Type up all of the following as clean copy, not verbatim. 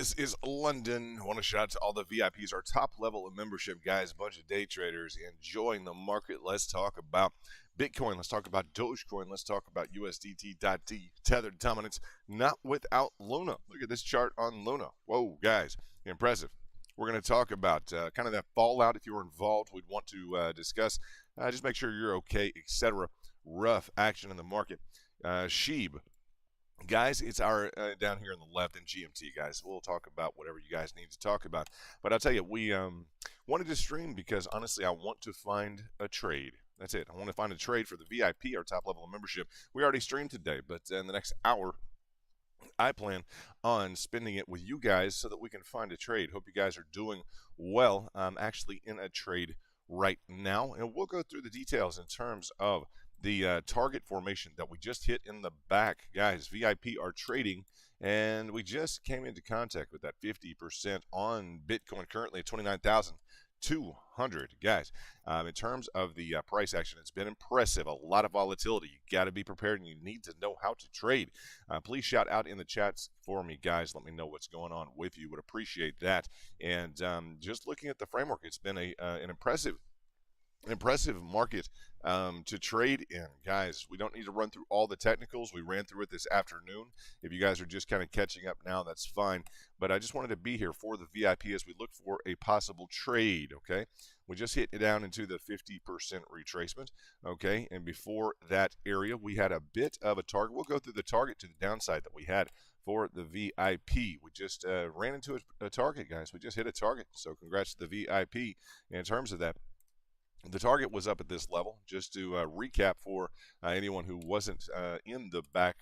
This is London. I want to shout out to all the VIPs, our top level of membership guys, a bunch of day traders enjoying the market. Let's talk about Bitcoin. Let's talk about Dogecoin. Let's talk about USDT.D, tethered dominance, not without Luna. Look at this chart on Luna. Whoa, guys, impressive. We're going to talk about kind of that fallout. If you were involved, we'd want to discuss. Just make sure you're okay, etc. Rough action in the market. Sheeb. Guys, it's our down here on the left in GMT, guys. We'll talk about whatever you guys need to talk about. But I'll tell you, we wanted to stream because, honestly, I want to find a trade. That's it. I want to find a trade for the VIP, our top level of membership. We already streamed today, but in the next hour, I plan on spending it with you guys so that we can find a trade. Hope you guys are doing well. I'm actually in a trade right now, and we'll go through the details in terms of the target formation that we just hit in the back. Guys, VIP are trading, and we just came into contact with that 50% on Bitcoin, currently at 29,200. Guys, in terms of the price action, it's been impressive. A lot of volatility. You got to be prepared, and you need to know how to trade. Please shout out in the chats for me, guys. Let me know what's going on with you. Would appreciate that. And just looking at the framework, it's been an impressive market to trade in. Guys, we don't need to run through all the technicals. We ran through it this afternoon. If you guys are just kind of catching up now, that's fine. But I just wanted to be here for the VIP as we look for a possible trade, okay? We just hit it down into the 50% retracement, okay? And before that area, we had a bit of a target. We'll go through the target to the downside that we had for the VIP. We just ran into a target, guys. We just hit a target. So congrats to the VIP in terms of that. The target was up at this level. Just to recap for anyone who wasn't in the back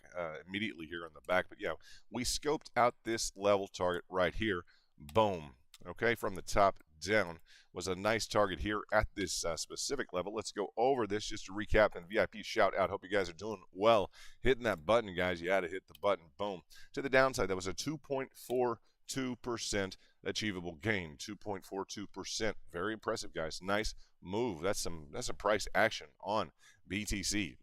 immediately here in the back. But yeah, we scoped out this level target right here. Boom. Okay, from the top down was a nice target here at this specific level. Let's go over this just to recap and VIP shout out. Hope you guys are doing well. Hitting that button, guys. You had to hit the button. Boom. To the downside, that was a 2.42% achievable gain. 2.42%. Very impressive, guys. Nice move. That's some price action on BTC.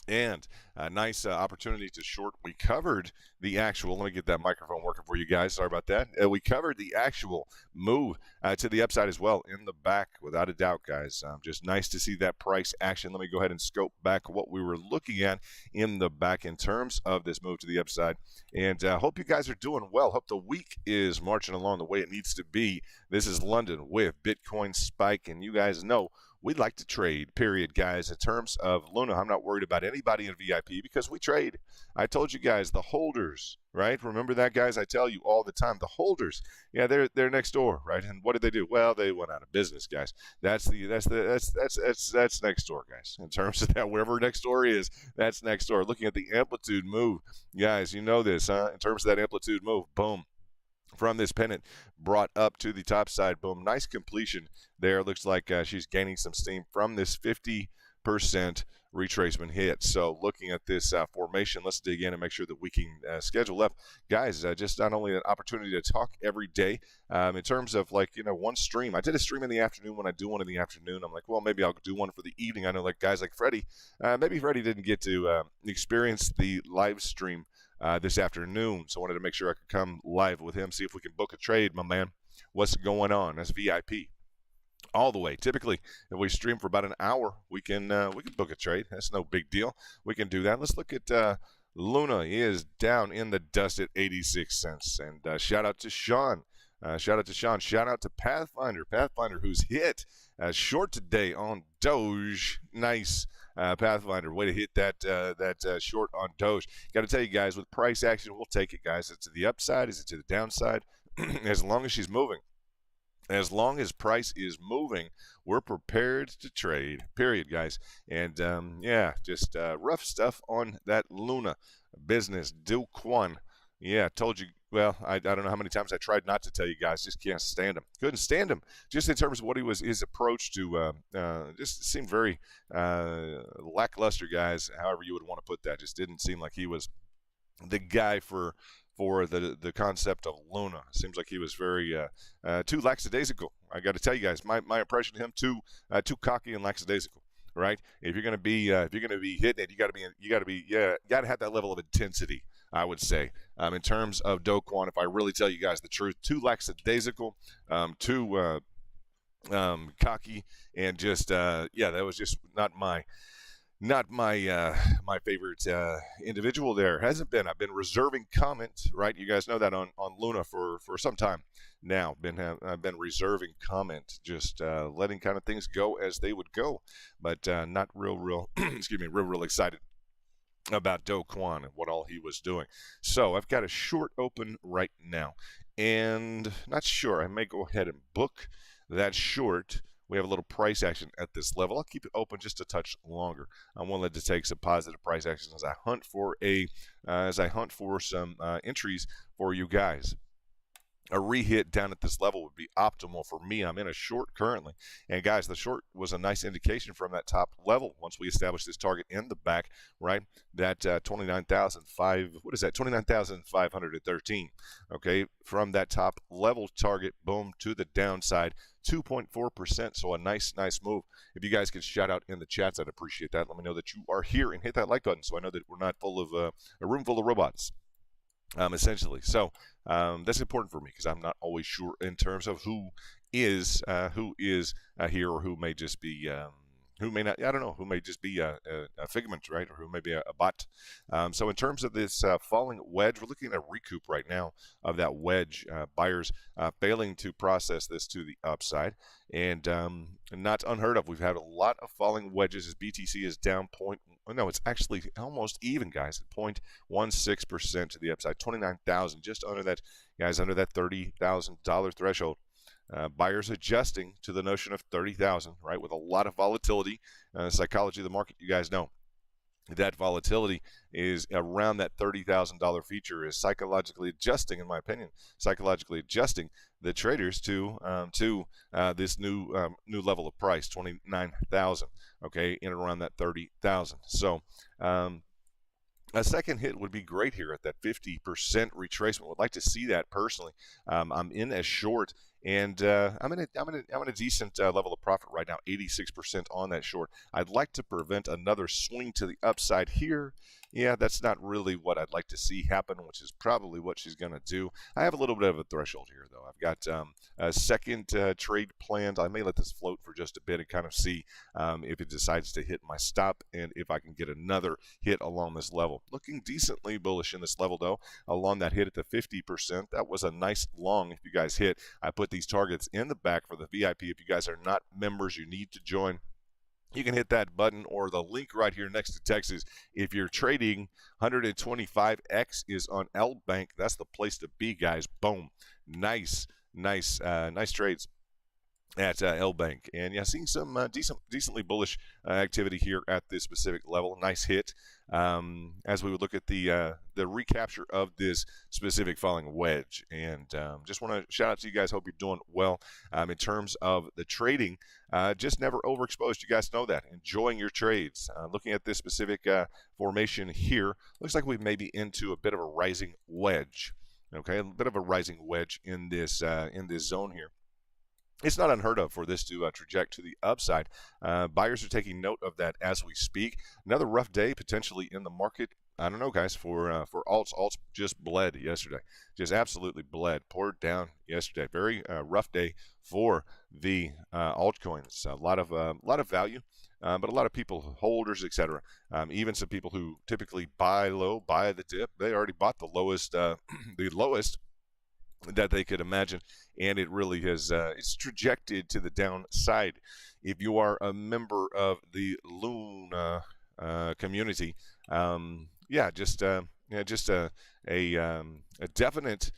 And a nice opportunity to short. We covered the actual, let me get that microphone working for you guys. Sorry about that. We covered the actual move to the upside as well in the back, without a doubt, guys. Just nice to see that price action. Let me go ahead and scope back what we were looking at in the back in terms of this move to the upside. And hope you guys are doing well. Hope the week is marching along the way it needs to be. This is London with Bitcoin Spike, and you guys know we'd like to trade, period, guys. In terms of Luna, I'm not worried about anybody in VIP because we trade. I told you guys, the holders, right? Remember that, guys? I tell you all the time, the holders, yeah, they're next door, right? And what did they do? Well, they went out of business, guys. That's next door, guys. In terms of that, wherever next door is, that's next door. Looking at the amplitude move, guys, you know this, huh? In terms of that amplitude move, boom. From this pennant brought up to the top side, boom, nice completion there. Looks like she's gaining some steam from this 50% retracement hit. So looking at this formation, let's dig in and make sure that we can schedule up. Guys, just not only an opportunity to talk every day in terms of, like, you know, one stream. I did a stream in the afternoon. When I do one in the afternoon, I'm like, well, maybe I'll do one for the evening. I know, like, guys like Freddie, maybe Freddie didn't get to experience the live stream this afternoon, so I wanted to make sure I could come live with him, see if we can book a trade, my man. What's going on? That's VIP all the way. Typically, if we stream for about an hour, we can book a trade. That's no big deal. We can do that. Let's look at Luna. He is down in the dust at 86 cents. And shout out to Sean. Shout out to Sean. Shout out to Pathfinder. Pathfinder, who's hit short today on Doge. Nice, Pathfinder. Way to hit that short on Doge. Got to tell you guys, with price action, we'll take it, guys. Is it to the upside? Is it to the downside? As long as she's moving. As long as price is moving, we're prepared to trade, period, guys. And, yeah, just rough stuff on that Luna business. Do Quan. Yeah, told you. Well, I don't know how many times I tried not to tell you guys. Just can't stand him. Couldn't stand him. Just in terms of what his approach to just seemed very lackluster, guys. However you would want to put that. Just didn't seem like he was the guy for the concept of Luna. Seems like he was very too lackadaisical. I got to tell you guys, my impression of him too cocky and lackadaisical. Right? If you're gonna be hitting it, you gotta have that level of intensity. I would say. In terms of Do Kwon, if I really tell you guys the truth, too lackadaisical, too cocky, and just yeah, that was just not my my favorite individual. There hasn't been. I've been reserving comment, right? You guys know that on Luna for some time now. I've been reserving comment, just letting kind of things go as they would go, but not real excuse me, real excited about Do Kwon and what all he was doing. So I've got a short open right now, and not sure. I may go ahead and book that short. We have a little price action at this level. I'll keep it open just a touch longer. I wanted to take some positive price action as I hunt for some entries for you guys. A rehit down at this level would be optimal for me. I'm in a short currently. And guys, the short was a nice indication from that top level once we established this target in the back, right? That 29,513. Okay, from that top level target, boom, to the downside, 2.4%. So a nice move. If you guys could shout out in the chats, I'd appreciate that. Let me know that you are here and hit that like button so I know that we're not full of a room full of robots. Essentially. So that's important for me because I'm not always sure in terms of who is here or who may just be who may not, I don't know, who may just be a figment, right, or who may be a bot. So in terms of this falling wedge, we're looking at a recoup right now of that wedge. Buyers failing to process this to the upside, and not unheard of. We've had a lot of falling wedges as BTC is down no, it's actually almost even, guys, 0.16% to the upside, 29,000, just under that, guys, under that $30,000 threshold. Buyers adjusting to the notion of 30,000, right, with a lot of volatility. Psychology of the market, you guys know that volatility is around that $30,000 feature is psychologically adjusting, in my opinion, psychologically adjusting the traders to this new level of price, 29,000. Okay, in and around that 30,000. So a second hit would be great here at that 50% retracement. Would like to see that personally. I'm in a short, and I'm in a decent level of profit right now, 86% on that short. I'd like to prevent another swing to the upside here. Yeah, that's not really what I'd like to see happen, which is probably what she's going to do. I have a little bit of a threshold here, though. I've got a second trade planned. I may let this float for just a bit and kind of see if it decides to hit my stop and if I can get another hit along this level. Looking decently bullish in this level, though, along that hit at the 50%. That was a nice long if you guys hit. I put these targets in the back for the VIP. If you guys are not members, you need to join. You can hit that button or the link right here next to Texas. If you're trading 125X is on L Bank, that's the place to be, guys. Boom. Nice trades at L Bank. And yeah, seeing some decently bullish activity here at this specific level. Nice hit. As we would look at the recapture of this specific falling wedge. And just want to shout out to you guys. Hope you're doing well. In terms of the trading, just never overexposed. You guys know that. Enjoying your trades. Looking at this specific formation here, looks like we may be into a bit of a rising wedge. Okay, a bit of a rising wedge in this zone here. It's not unheard of for this to traject to the upside. Buyers are taking note of that as we speak. Another rough day potentially in the market. I don't know, guys, for alts. Alts just bled yesterday. Just absolutely bled. Poured down yesterday. Very rough day for the altcoins. A lot of value, but a lot of people, holders, etc. Even some people who typically buy low, buy the dip. They already bought the lowest, the lowest that they could imagine, and it really has it's trajected to the downside. If you are a member of the Luna community, just a definite.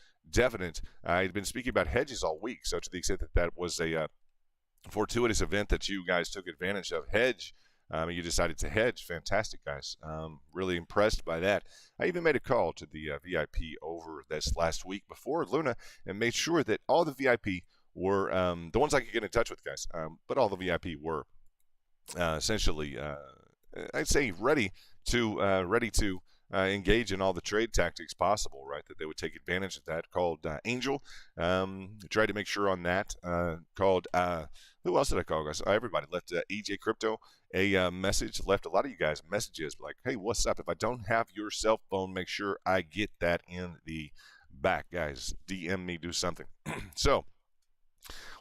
I've been speaking about hedges all week, so to the extent that was a fortuitous event that you guys took advantage of, you decided to hedge. Fantastic, guys. Really impressed by that. I even made a call to the VIP over this last week before Luna and made sure that all the VIP were the ones I could get in touch with, guys. But all the VIP were essentially, I'd say, ready to engage in all the trade tactics possible, right? That they would take advantage of that. Called Angel. Tried to make sure on that. Called who else did I call, guys? Everybody left EJ Crypto a message. Left a lot of you guys messages like, "Hey, what's up? If I don't have your cell phone, make sure I get that in the back, guys. DM me, do something." So,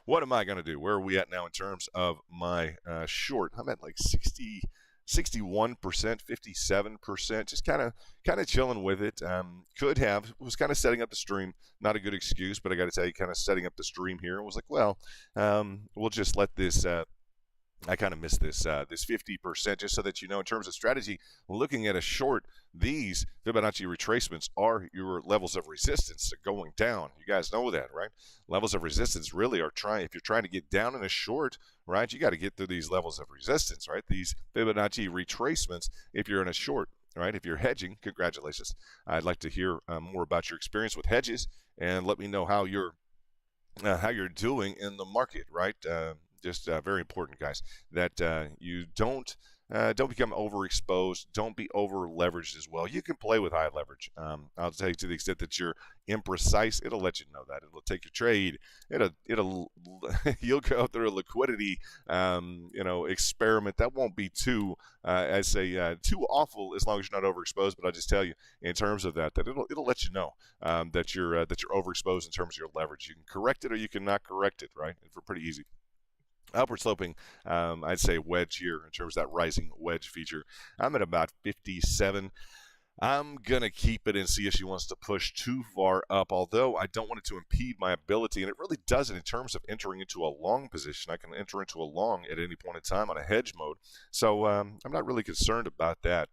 what am I going to do? Where are we at now in terms of my short? I'm at like 60, 61%, 57%, just kind of chilling with it. Was kind of setting up the stream. Not a good excuse, but I got to tell you, kind of setting up the stream here. I was like, well, we'll just let this. I kind of missed this 50%, just so that you know, in terms of strategy, looking at a short, these Fibonacci retracements are your levels of resistance going down. You guys know that, right? Levels of resistance really are if you're trying to get down in a short, right, you got to get through these levels of resistance, right? These Fibonacci retracements if you're in a short, right? If you're hedging, congratulations. I'd like to hear more about your experience with hedges, and let me know how you're doing in the market, right? Just very important, guys, that you don't become overexposed. Don't be over leveraged as well. You can play with high leverage. I'll tell you, to the extent that you're imprecise, it'll let you know that. It'll take your trade. It'll you'll go through a liquidity experiment that won't be too too awful as long as you're not overexposed. But I'll just tell you, in terms of that it'll let you know that you're overexposed in terms of your leverage. You can correct it or you can not correct it, right? It's pretty easy. Upward sloping, I'd say wedge here in terms of that rising wedge feature. I'm at about 57. I'm going to keep it and see if she wants to push too far up, although I don't want it to impede my ability, and it really doesn't in terms of entering into a long position. I can enter into a long at any point in time on a hedge mode, so I'm not really concerned about that.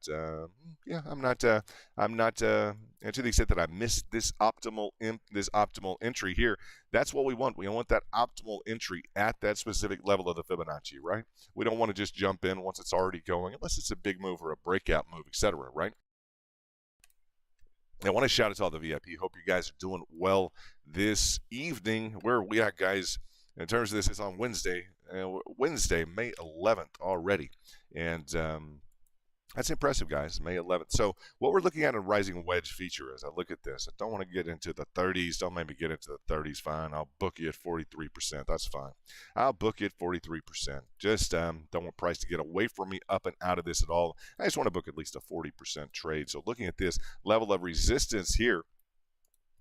Yeah, I'm not, and to the extent that I missed this optimal entry here, that's what we want. We want that optimal entry at that specific level of the Fibonacci, right? We don't want to just jump in once it's already going, unless it's a big move or a breakout move, etc., right? I want to shout out to all the VIP. Hope you guys are doing well this evening. Where are we at, guys? In terms of this, it's on Wednesday. Wednesday, May 11th already. And that's impressive, guys. May 11th. So what we're looking at a rising wedge feature as I look at this. I don't want to get into the 30s. Don't make me get into the 30s. Fine. I'll book you at 43%. That's fine. I'll book you at 43%. Just don't want price to get away from me up and out of this at all. I just want to book at least a 40% trade. So looking at this level of resistance here,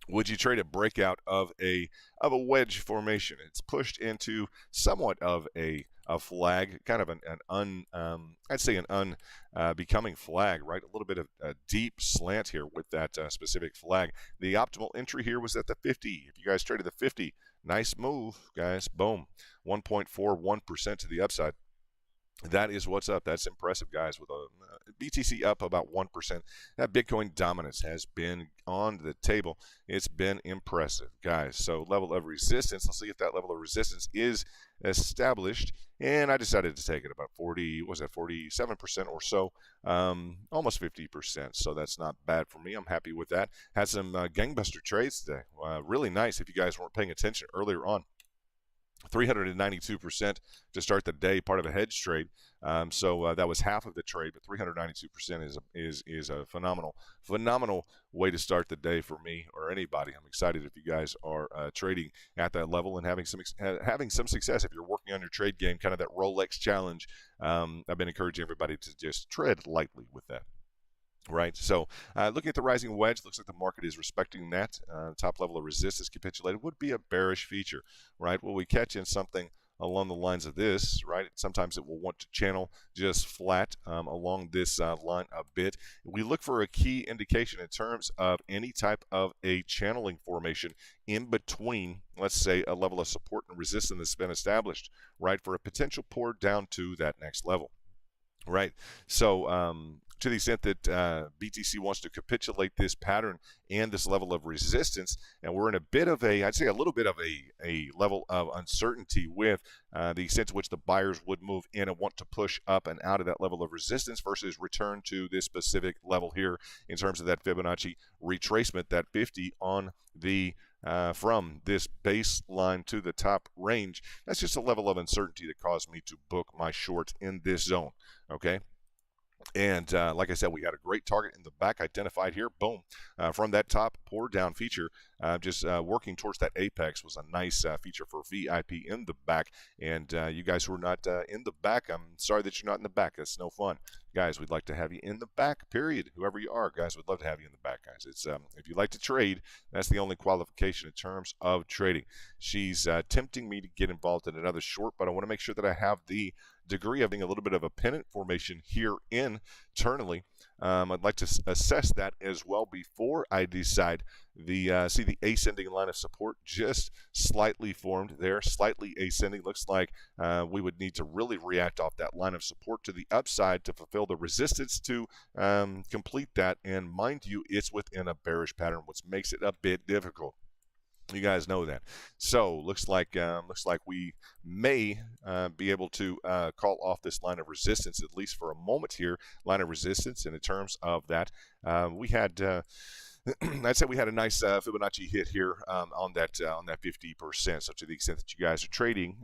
would you trade a breakout of a wedge formation? It's pushed into somewhat of a flag, kind of I'd say an unbecoming flag, right? A little bit of a deep slant here with that specific flag. The optimal entry here was at the 50. If you guys traded the 50, nice move, guys. Boom, 1.41% to the upside. That is what's up. That's impressive, guys, with a BTC up about 1%. That Bitcoin dominance has been on the table. It's been impressive, guys. So level of resistance, let's see if that level of resistance is established. And I decided to take it about 47% or so, almost 50%. So that's not bad for me. I'm happy with that. Had some gangbuster trades today. Really nice if you guys weren't paying attention earlier on. 392% to start the day, part of a hedge trade. So that was half of the trade, but 392% is a phenomenal way to start the day for me or anybody. I'm excited if you guys are trading at that level and having some success. If you're working on your trade game, kind of that Rolex challenge, I've been encouraging everybody to just tread lightly with that. Right, so looking at the rising wedge, looks like the market is respecting that. Top level of resistance capitulated would be a bearish feature, right? Will we catch in something along the lines of this, right? Sometimes it will want to channel just flat along this line a bit. We look for a key indication in terms of any type of a channeling formation in between, let's say, a level of support and resistance that's been established, right, for a potential pour down to that next level. Right, so to the extent that BTC wants to capitulate this pattern and this level of resistance, and we're in a bit of I'd say a little bit of a level of uncertainty with the extent to which the buyers would move in and want to push up and out of that level of resistance versus return to this specific level here in terms of that Fibonacci retracement, that 50 on the from this baseline to the top range. That's just a level of uncertainty that caused me to book my short in this zone, okay? And like I said, we had a great target in the back identified here. Boom. From that top pour down feature, just working towards that apex was a nice feature for VIP in the back. And you guys who are not in the back, I'm sorry that you're not in the back. That's no fun. Guys, we'd like to have you in the back, period. Whoever you are, guys, we'd love to have you in the back, guys. It's if you like to trade, that's the only qualification in terms of trading. She's tempting me to get involved in another short, but I want to make sure that I have the degree of being a little bit of a pennant formation here internally. I'd like to assess that as well before I decide. See the ascending line of support just slightly formed there, slightly ascending. Looks like we would need to really react off that line of support to the upside to fulfill the resistance to complete that. And mind you, it's within a bearish pattern, which makes it a bit difficult. You guys know that. So looks like we may be able to call off this line of resistance, at least for a moment here. Line of resistance, and in terms of that, we had. I'd say we had a nice Fibonacci hit here on that 50%. So to the extent that you guys are trading,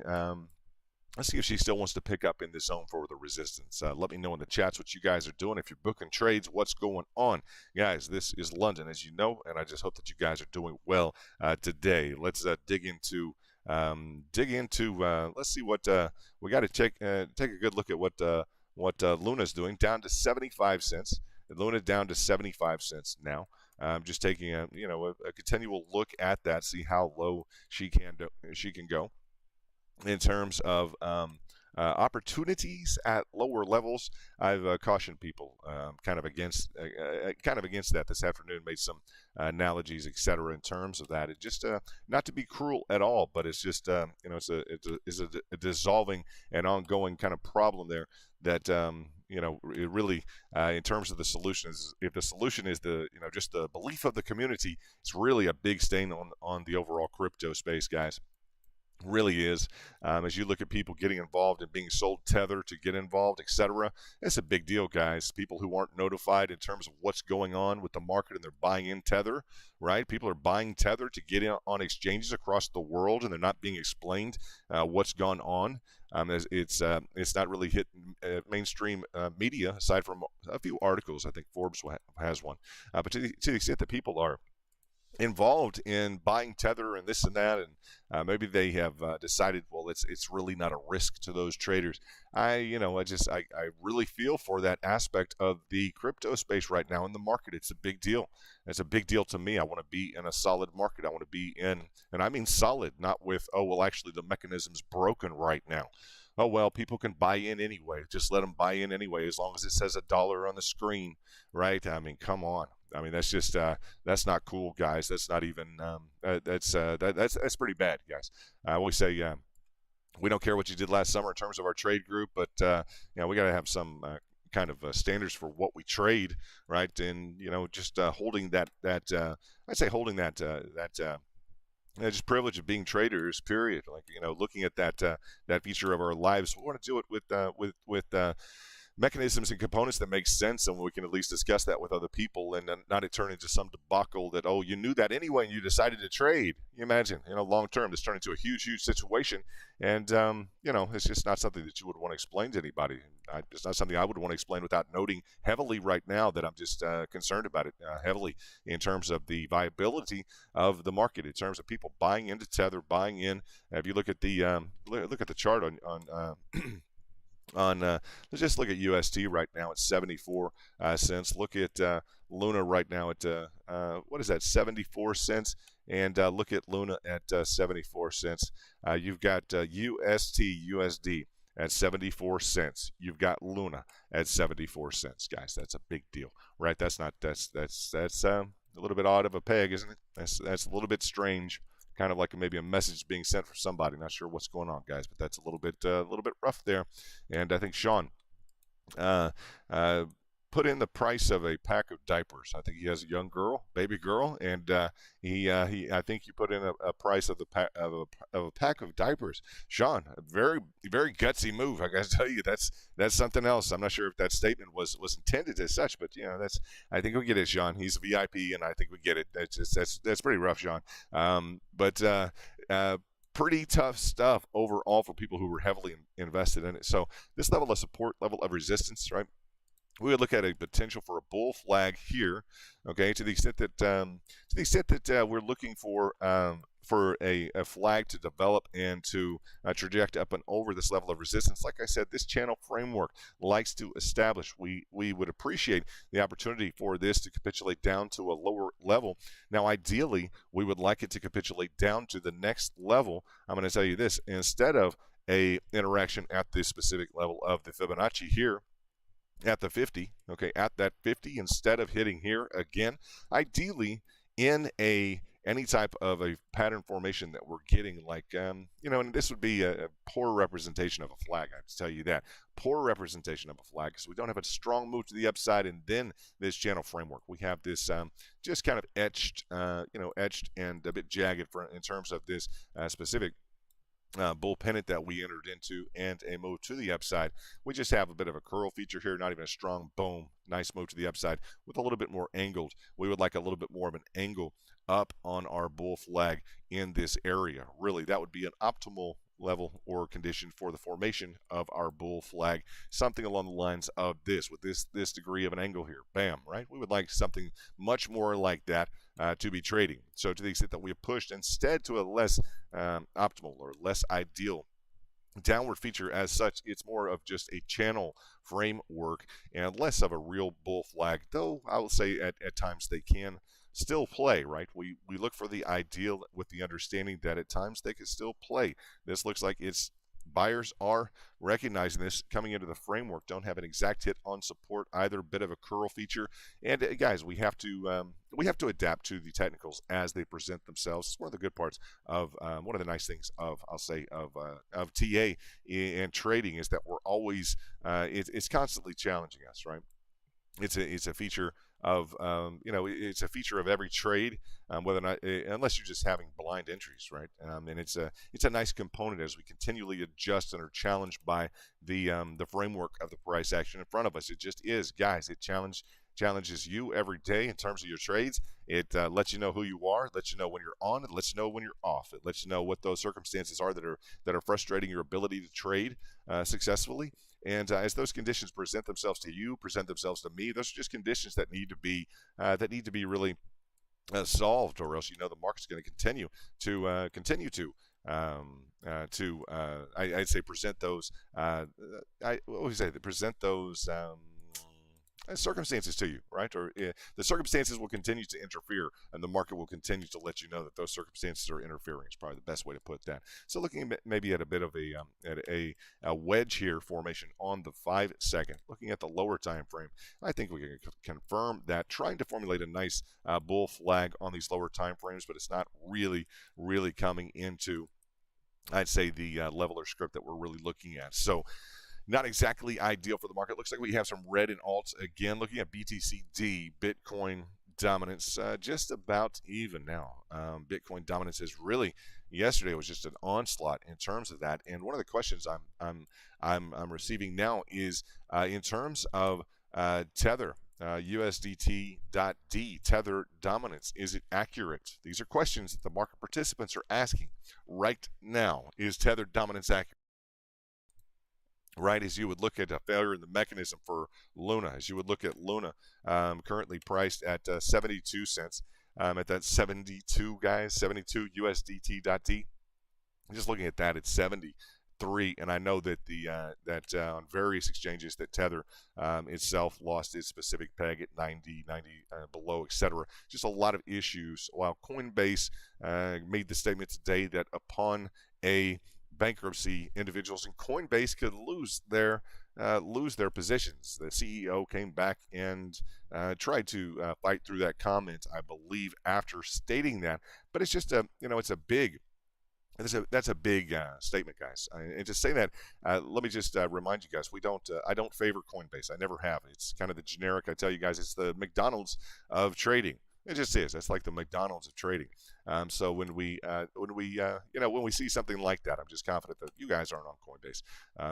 let's see if she still wants to pick up in the zone for the resistance. Let me know in the chats what you guys are doing. If you're booking trades, what's going on. Guys, this is London, as you know, and I just hope that you guys are doing well today. Let's dig into, let's see what, we got to take a good look at what Luna's doing. Down to 75 cents. Luna down to 75 cents now. Just taking a continual look at that, see how low she can go. In terms of opportunities at lower levels, I've cautioned people kind of against that this afternoon. Made some analogies, etc. In terms of that, it just not to be cruel at all, but it's just it's a dissolving and ongoing kind of problem there that it really in terms of the solutions. If the solution is just the belief of the community, it's really a big stain on the overall crypto space, guys. Really is. As you look at people getting involved and being sold Tether to get involved, etc., it's a big deal, guys. People who aren't notified in terms of what's going on with the market and they're buying in Tether, right? People are buying Tether to get in on exchanges across the world, and they're not being explained what's gone on. It's not really hit mainstream media aside from a few articles. I think Forbes has one, but to the extent that people are involved in buying Tether and this and that, and maybe they have decided, well, it's really not a risk to those traders. I really feel for that aspect of the crypto space right now in the market. It's a big deal. It's a big deal to me. I want to be in a solid market. I want to be in, and I mean solid, not with, oh, well, actually the mechanism's broken right now. Oh, well, people can buy in anyway. Just let them buy in anyway, as long as it says $1 on the screen, right? I mean, come on. I mean, that's just that's not cool, guys. That's not even that's pretty bad, guys. I always say we don't care what you did last summer in terms of our trade group, but we got to have some kind of standards for what we trade, right? And just holding that I'd say holding that just privilege of being traders, period. Like looking at that feature of our lives, we want to do it with mechanisms and components that make sense, and we can at least discuss that with other people, and not it turn into some debacle that, oh, you knew that anyway and you decided to trade. You imagine, long term, this turned into a huge situation, and it's just not something that you would want to explain to anybody. It's not something I would want to explain without noting heavily right now that I'm just concerned about it heavily in terms of the viability of the market, in terms of people buying into Tether, buying in. If you look at the chart on let's just look at UST right now at 74 cents. Look at Luna right now at what is that, 74 cents, and look at Luna at 74 cents. You've got USD at 74 cents. You've got Luna at 74 cents, guys. That's a big deal, right? That's a little bit odd of a peg, isn't it? That's a little bit strange. Kind of like maybe a message being sent from somebody. Not sure what's going on, guys, but that's a little bit rough there. And I think Sean put in the price of a pack of diapers. I think he has a young girl, baby girl, and I think you put in a price of a pack of diapers. Sean, a very, very gutsy move. I got to tell you, that's something else. I'm not sure if that statement was intended as such, but I think we get it, Sean. He's a VIP, and I think we get it. That's pretty rough, Sean. But pretty tough stuff overall for people who were heavily invested in it. So this level of support, level of resistance, right? we would look at a potential for a bull flag here, okay, to the extent that we're looking for a flag to develop and to traject up and over this level of resistance. Like I said, this channel framework likes to establish. We would appreciate the opportunity for this to capitulate down to a lower level. Now, ideally, we would like it to capitulate down to the next level. I'm going to tell you this: instead of a interaction at this specific level of the Fibonacci here, at the 50, okay, at that 50, instead of hitting here again, ideally in any type of a pattern formation that we're getting, like and this would be a poor representation of a flag. I have to tell you that, poor representation of a flag, because we don't have a strong move to the upside, and then this channel framework, we have this just kind of etched, etched and a bit jagged in terms of this specific bull pennant that we entered into, and a move to the upside. We just have a bit of a curl feature here, not even a strong boom. Nice move to the upside with a little bit more angled. We would like a little bit more of an angle up on our bull flag in this area. Really, that would be an optimal level or condition for the formation of our bull flag, something along the lines of this, with this degree of an angle here. Bam, right? We would like something much more like that to be trading. So to the extent that we have pushed instead to a less optimal or less ideal downward feature as such, it's more of just a channel framework and less of a real bull flag, though I will say at times they can still play, right? We look for the ideal with the understanding that at times they can still play. This looks like it's buyers are recognizing this coming into the framework. Don't have an exact hit on support either. Bit of a curl feature, and guys, we have to adapt to the technicals as they present themselves. It's one of the good parts of one of the nice things of TA and trading is that we're always it's constantly challenging us, right? It's a feature of it's a feature of every trade, whether or not unless you're just having blind entries, right? And it's a nice component as we continually adjust and are challenged by the framework of the price action in front of us. It just is, guys. It challenges you every day in terms of your trades. It lets you know who you are, lets you know when you're on, it lets you know when you're off. It lets you know what those circumstances are that are frustrating your ability to trade successfully. And as those conditions present themselves to you, present themselves to me, those are just conditions that need to be really solved, or else the market's going to continue to I'd say present those circumstances to you, right? Or the circumstances will continue to interfere, and the market will continue to let you know that those circumstances are interfering. It's probably the best way to put that. So looking maybe at a bit of a wedge here formation on the 5-second. Looking at the lower time frame, I think we can confirm that, trying to formulate a nice bull flag on these lower time frames, but it's not really coming into, I'd say, the level or script that we're really looking at. So not exactly ideal for the market. Looks like we have some red in alts again. Looking at BTCD, Bitcoin dominance just about even now. Bitcoin dominance is really, yesterday was just an onslaught in terms of that. And one of the questions I'm receiving now is in terms of Tether. USDT.D, Tether dominance. Is it accurate? These are questions that the market participants are asking right now. Is Tether dominance accurate? Right, as you would look at a failure in the mechanism for Luna, as you would look at Luna, currently priced at 72 cents, at that 72, guys, 72 USDT.D. Just looking at that, it's 73, and I know that on various exchanges that Tether itself lost its specific peg at 90 below, etc. Just a lot of issues. While Coinbase made the statement today that upon a bankruptcy, individuals in Coinbase could lose their positions. The CEO came back and tried to fight through that comment, I believe, after stating that. But it's just it's a big. That's a big statement, guys. And to say that, let me just remind you guys, I don't favor Coinbase. I never have. It's kind of the generic. I tell you guys, it's the McDonald's of trading. It just is. That's like the McDonald's of trading. So when we see something like that, I'm just confident that you guys aren't on Coinbase.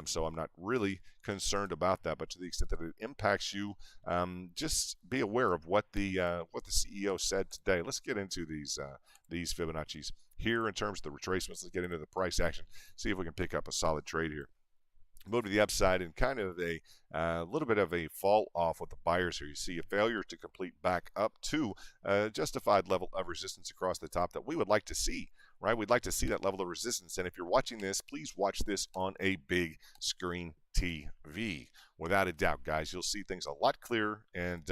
So I'm not really concerned about that. But to the extent that it impacts you, just be aware of what the CEO said today. Let's get into these Fibonacci's here in terms of the retracements. Let's get into the price action. See if we can pick up a solid trade here. move to the upside and kind of a little bit of a fall off with the buyers here. You see a failure to complete back up to a justified level of resistance across the top that we would like to see, right? We'd like to see that level of resistance. And if you're watching this, please watch this on a big screen TV. Without a doubt, guys, you'll see things a lot clearer, and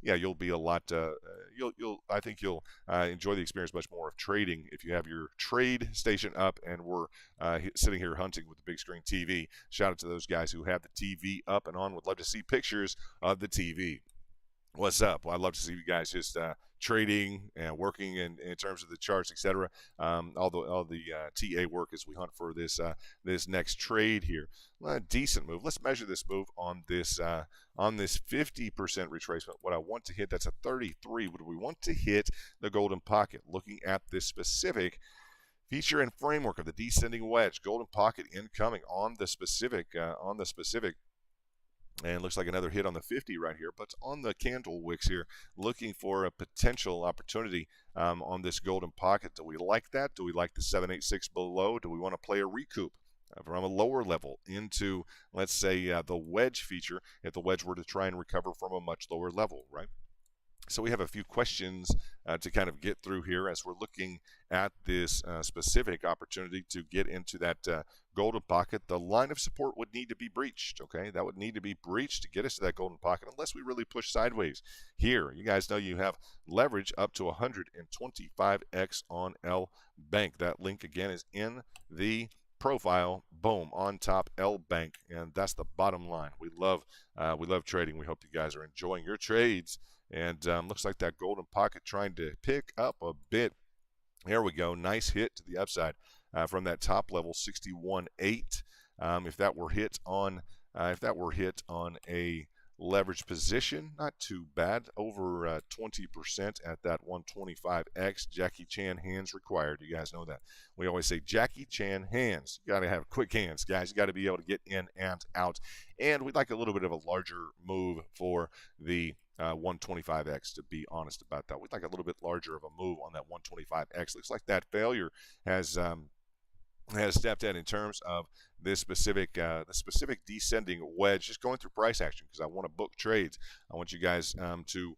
yeah, you'll be a lot. I think you'll enjoy the experience much more of trading if you have your trade station up, and we're sitting here hunting with the big screen TV. Shout out to those guys who have the TV up and on. Would love to see pictures of the TV. What's up? Well, I'd love to see you guys just trading and working in terms of the charts, etc. All the TA work as we hunt for this this next trade here. A decent move. Let's measure this move on this 50% retracement. What I want to hit, that's a 33. Would we want to hit the golden pocket? Looking at this specific feature and framework of the descending wedge, golden pocket incoming on the specific and looks like another hit on the 50 right here, but on the candle wicks here, looking for a potential opportunity on this golden pocket. Do we like that? Do we like the 786 below? Do we want to play a recoup from a lower level into, let's say, the wedge feature, if the wedge were to try and recover from a much lower level, right? So we have a few questions to kind of get through here as we're looking at this specific opportunity to get into that golden pocket. The line of support would need to be breached, okay? That would need to be breached to get us to that golden pocket unless we really push sideways. Here, you guys know you have leverage up to 125x on L Bank. That link, again, is in the profile. Boom, on top, L Bank, and that's the bottom line. We love trading. We hope you guys are enjoying your trades. And looks like that golden pocket trying to pick up a bit. There we go. Nice hit to the upside from that top level, 61.8. If that were hit on a leverage position, not too bad. Over 20% at that 125x. Jackie Chan hands required. You guys know that. We always say Jackie Chan hands. You got to have quick hands, guys. You got to be able to get in and out. And we'd like a little bit of a larger move for the 125x, to be honest about that. We'd like a little bit larger of a move on that 125x. Looks like that failure has stepped in terms of this specific the specific descending wedge. Just going through price action because I want to book trades. I want you guys to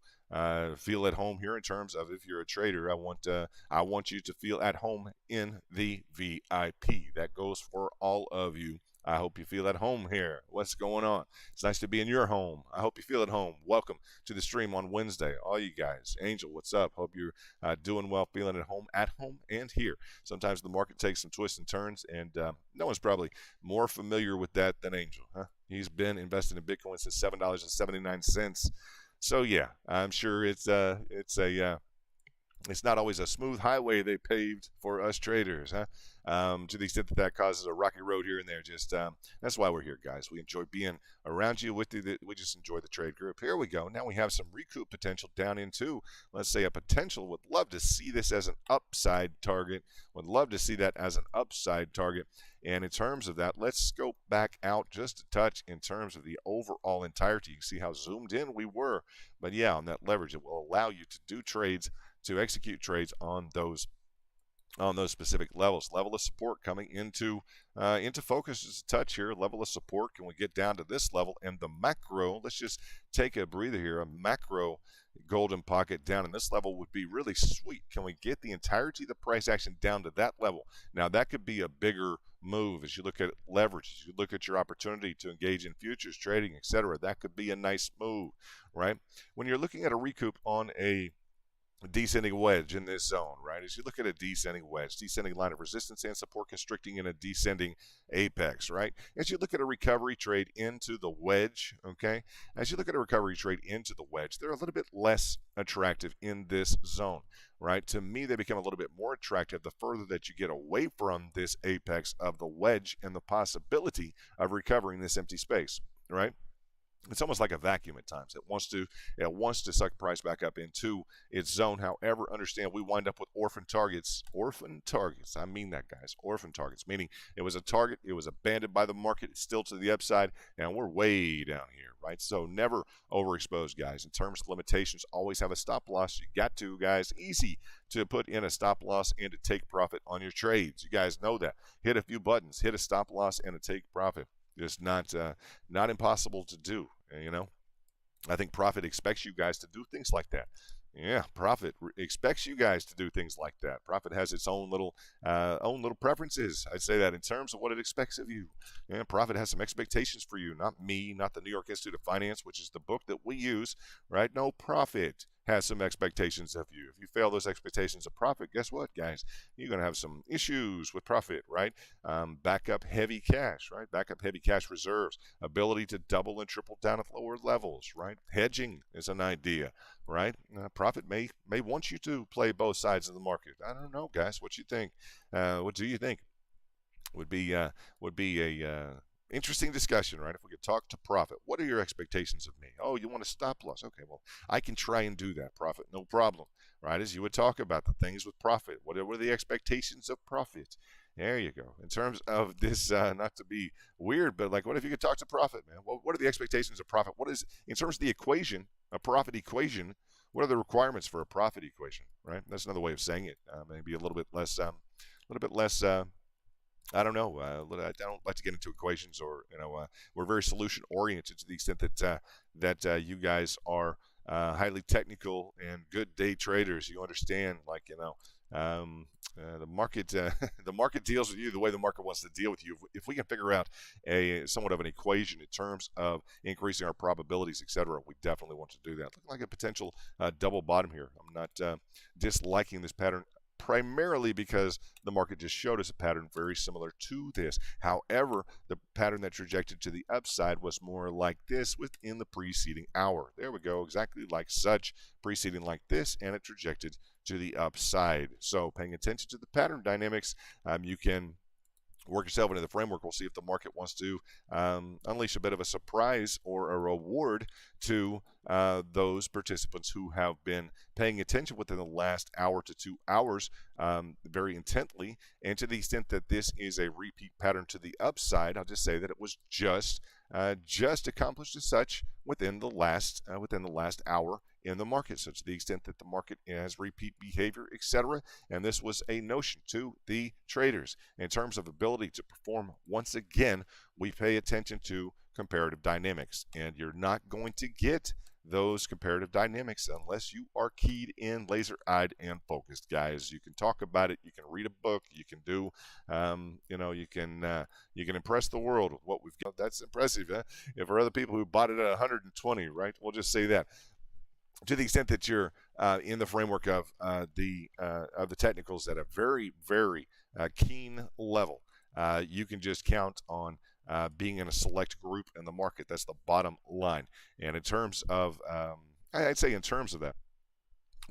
feel at home here in terms of, if you're a trader, I want you to feel at home in the VIP. That goes for all of you. I hope you feel at home here. What's going on? It's nice to be in your home. I hope you feel at home. Welcome to the stream on Wednesday, all you guys. Angel, what's up? Hope you're doing well, feeling at home and here. Sometimes the market takes some twists and turns, and no one's probably more familiar with that than Angel. Huh? He's been invested in Bitcoin since $7.79. So yeah, I'm sure it's not always a smooth highway they paved for us traders, huh? To the extent that that causes a rocky road here and there. Just that's why we're here, guys. We enjoy being around you. We just enjoy the trade group. Here we go. Now we have some recoup potential down into, let's say, a potential. Would love to see this as an upside target. Would love to see that as an upside target. And in terms of that, let's scope back out just a touch in terms of the overall entirety. You can see how zoomed in we were. But yeah, on that leverage, it will allow you to do trades, to execute trades on those specific levels. Level of support coming into focus just a touch here. Level of support, can we get down to this level? And the macro, let's just take a breather here. A macro golden pocket down in this level would be really sweet. Can we get the entirety of the price action down to that level? Now that could be a bigger move as you look at leverage, as you look at your opportunity to engage in futures trading, etc. That could be a nice move, right? When you're looking at a recoup on a descending wedge in this zone, right? As you look at a descending wedge, descending line of resistance and support constricting in a descending apex, right? As you look at a recovery trade into the wedge, okay? As you look at a recovery trade into the wedge, they're a little bit less attractive in this zone, right? To me, they become a little bit more attractive the further that you get away from this apex of the wedge and the possibility of recovering this empty space, right? It's almost like a vacuum at times. It wants to suck price back up into its zone. However, understand we wind up with orphan targets. Orphan targets. I mean that, guys. Orphan targets, meaning it was a target, it was abandoned by the market, it's still to the upside, and we're way down here, right? So never overexposed, guys. In terms of limitations, always have a stop loss. You got to, guys. Easy to put in a stop loss and to take profit on your trades. You guys know that. Hit a few buttons, hit a stop loss and a take profit. Just not impossible to do. I think Profit expects you guys to do things like that. Yeah, Profit expects you guys to do things like that. Profit has its own little preferences. I'd say that in terms of what it expects of you. Yeah, Profit has some expectations for you, not me, not the New York Institute of Finance, which is the book that we use, right? No, Profit has some expectations of you. If you fail those expectations of Profit, guess what, guys? You're going to have some issues with Profit, right? Backup heavy cash, right? Backup heavy cash reserves, ability to double and triple down at lower levels, right? Hedging is an idea, right? Profit may want you to play both sides of the market. I don't know, guys. What you think? What do you think? Would be a interesting discussion, right? If we could talk to Profit, what are your expectations of me? Oh, you want a stop loss? Okay, well, I can try and do that, Profit, no problem, right? As you would talk about the things with Profit, what are the expectations of Profit? There you go. In terms of this, not to be weird, but like, what if you could talk to Profit, man? What are the expectations of Profit? What is, in terms of the equation, a Profit equation? What are the requirements for a Profit equation? Right. That's another way of saying it. Maybe a little bit less. I don't know. I don't like to get into equations, or we're very solution oriented to the extent that you guys are highly technical and good day traders. You understand, like the market the market deals with you the way the market wants to deal with you. If we can figure out a somewhat of an equation in terms of increasing our probabilities, etc., we definitely want to do that. Looking like a potential double bottom here. I'm not disliking this pattern, primarily because the market just showed us a pattern very similar to this. However, the pattern that trajected to the upside was more like this within the preceding hour. There we go, exactly like such, preceding like this, and it trajected to the upside. So paying attention to the pattern dynamics, you can work yourself into the framework. We'll see if the market wants to unleash a bit of a surprise or a reward to those participants who have been paying attention within the last hour to 2 hours very intently. And to the extent that this is a repeat pattern to the upside, I'll just say that it was just accomplished as such within the last hour in the market. So to the extent that the market has repeat behavior, etc., and this was a notion to the traders in terms of ability to perform. Once again, we pay attention to comparative dynamics, and you're not going to get those comparative dynamics unless you are keyed in, laser-eyed, and focused, guys. You can talk about it, you can read a book, you can do, you can impress the world with what we've got. That's impressive, huh? If for other people who bought it at 120, right? We'll just say that. To the extent that you're in the framework of the technicals at a very, very keen level, you can just count on being in a select group in the market. That's the bottom line. And in terms of, I'd say in terms of that,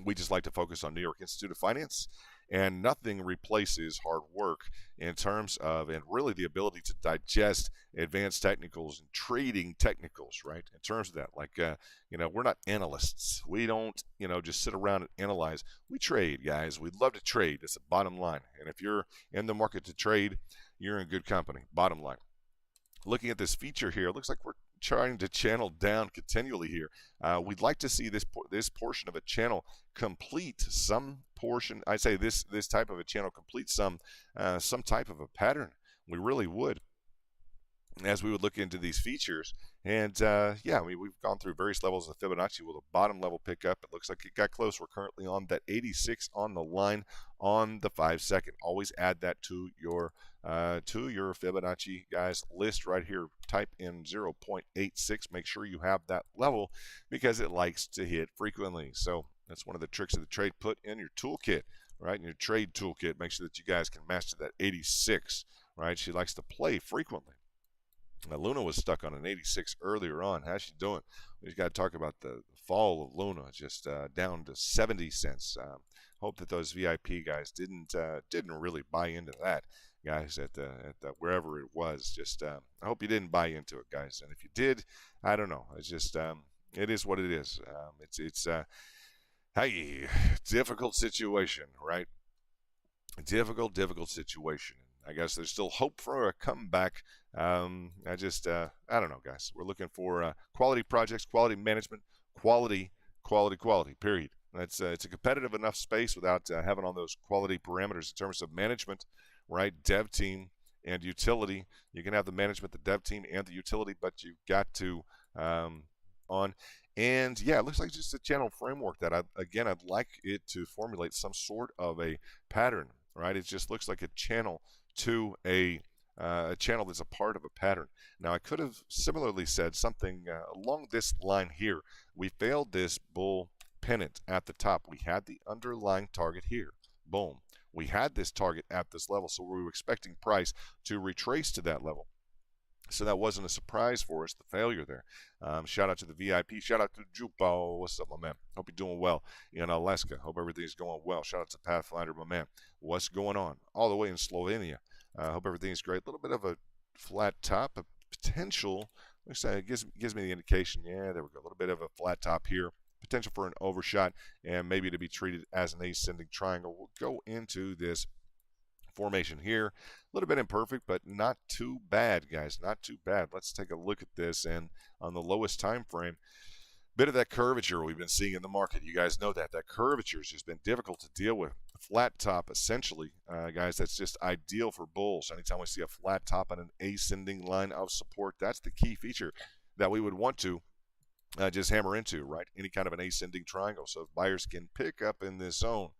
we just like to focus on New York Institute of Finance, and nothing replaces hard work in terms of, and really the ability to digest advanced technicals and trading technicals, right? In terms of that, like, we're not analysts. We don't, just sit around and analyze. We trade, guys. We love to trade. That's the bottom line. And if you're in the market to trade, you're in good company, bottom line. Looking at this feature here, it looks like we're trying to channel down continually here. We'd like to see this portion of a channel complete some portion. I'd say this type of a channel complete some type of a pattern. We really would, as we would look into these features. And we've gone through various levels of Fibonacci with a bottom level pickup. It looks like it got close. We're currently on that 86 on the line on the 5-second. Always add that to your Fibonacci, guys, list right here. Type in 0.86. Make sure you have that level because it likes to hit frequently. So that's one of the tricks of the trade. Put in your toolkit, right? In your trade toolkit, make sure that you guys can master that 86, right? She likes to play frequently. Now, Luna was stuck on an 86 earlier on. How's she doing? We just got to talk about the fall of Luna, just down to 70 cents. Hope that those VIP guys didn't really buy into that, guys, at the wherever it was. Just I hope you didn't buy into it, guys. And if you did, I don't know. It's just it is what it is. It's hey, difficult situation, right? Difficult situation. I guess there's still hope for a comeback. I don't know, guys. We're looking for quality projects, quality management, quality, period. It's a competitive enough space without having all those quality parameters in terms of management, right? Dev team and utility. You can have the management, the dev team, and the utility, but you've got to on. And yeah, it looks like just a channel framework that I'd like it to formulate some sort of a pattern, right? It just looks like a channel to a channel that's a part of a pattern. Now, I could have similarly said something along this line here. We failed this bull pennant at the top. We had the underlying target here. Boom. We had this target at this level, so we were expecting price to retrace to that level. So that wasn't a surprise for us, the failure there. Shout out to the VIP. Shout out to Jupo. What's up, my man? Hope you're doing well in Alaska. Hope everything's going well. Shout out to Pathfinder, my man. What's going on? All the way in Slovenia. Hope everything's great. A little bit of a flat top, a potential. Looks like it gives me the indication. Yeah, there we go. A little bit of a flat top here. Potential for an overshot and maybe to be treated as an ascending triangle. We'll go into this formation here. A little bit imperfect, but not too bad, guys. Not too bad. Let's take a look at this. And on the lowest time frame, bit of that curvature we've been seeing in the market. You guys know that curvature has just been difficult to deal with. Flat top, essentially, guys, that's just ideal for bulls. Anytime we see a flat top on an ascending line of support, that's the key feature that we would want to just hammer into, right? Any kind of an ascending triangle. So if buyers can pick up in this zone,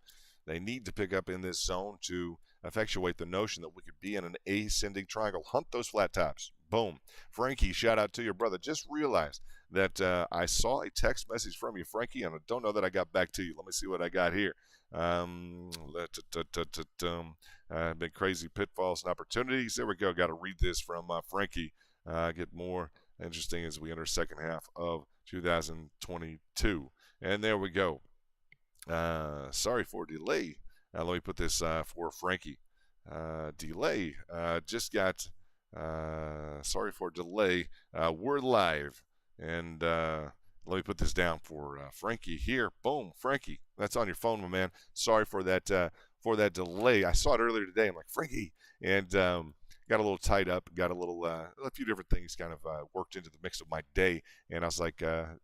they need to pick up in this zone to effectuate the notion that we could be in an ascending triangle. Hunt those flat tops. Boom. Frankie, shout out to your brother. Just realized that I saw a text message from you, Frankie, and I don't know that I got back to you. Let me see what I got here. Big crazy pitfalls and opportunities. There we go. Got to read this from Frankie. Get more interesting as we enter second half of 2022. And there we go. Sorry for delay. Let me put this for Frankie. Delay. Just got. Sorry for delay. We're live. And let me put this down for Frankie here. Boom, Frankie. That's on your phone, my man. Sorry for that delay. I saw it earlier today. I'm like, Frankie. And got a little tied up. Got a few different things kind of worked into the mix of my day. And I was like, had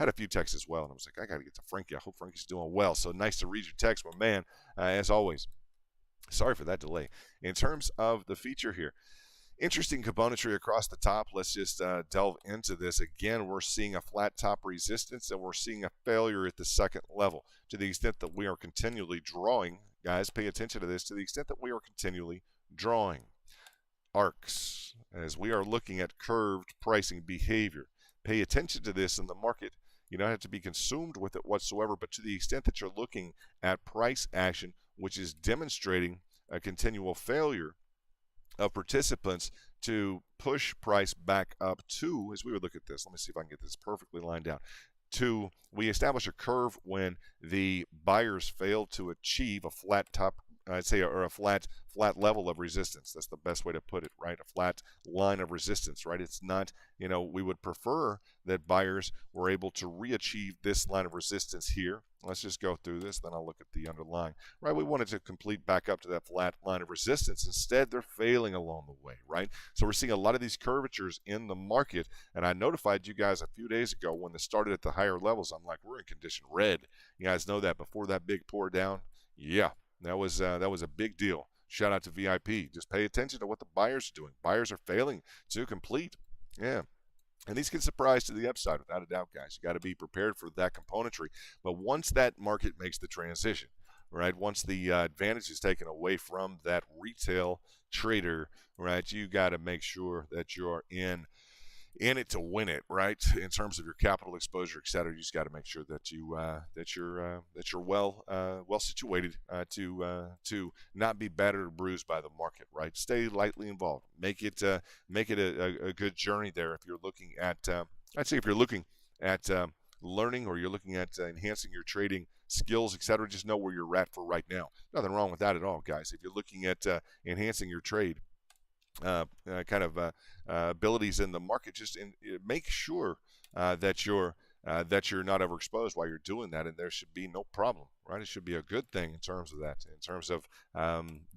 a few texts as well. And I was like, I got to get to Frankie. I hope Frankie's doing well. So nice to read your text, my man, as always. Sorry for that delay. In terms of the feature here, interesting componentry across the top. Let's just delve into this. Again, we're seeing a flat top resistance, and we're seeing a failure at the second level. To the extent that we are continually drawing, guys, pay attention to this, to the extent that we are continually drawing arcs, as we are looking at curved pricing behavior. Pay attention to this in the market. You don't have to be consumed with it whatsoever, but to the extent that you're looking at price action, which is demonstrating a continual failure of participants to push price back up to, as we would look at this, let me see if I can get this perfectly lined out, to we establish a curve when the buyers fail to achieve a flat top, I'd say, or a flat level of resistance. That's the best way to put it, right? A flat line of resistance, right? It's not, we would prefer that buyers were able to re-achieve this line of resistance here. Let's just go through this, then I'll look at the underlying, right? We wanted to complete back up to that flat line of resistance. Instead, they're failing along the way, right? So we're seeing a lot of these curvatures in the market, and I notified you guys a few days ago when they started at the higher levels. I'm like, we're in condition red. You guys know that before that big pour down? Yeah. That was a big deal. Shout out to VIP. Just pay attention to what the buyers are doing. Buyers are failing to complete. Yeah. And these can surprise to the upside, without a doubt, guys. You got to be prepared for that componentry. But once that market makes the transition, right, once the advantage is taken away from that retail trader, right, you got to make sure that you're in it to win it, right? In terms of your capital exposure, et cetera, you just got to make sure that you're well situated to not be battered or bruised by the market, right? Stay lightly involved. Make it a good journey there. If you're looking at, I'd say if you're looking at learning, or you're looking at enhancing your trading skills, et cetera, just know where you're at for right now. Nothing wrong with that at all, guys. If you're looking at enhancing your trade, abilities in the market, just make sure that you're not overexposed while you're doing that, and there should be no problem, right? It should be a good thing in terms of that, in terms of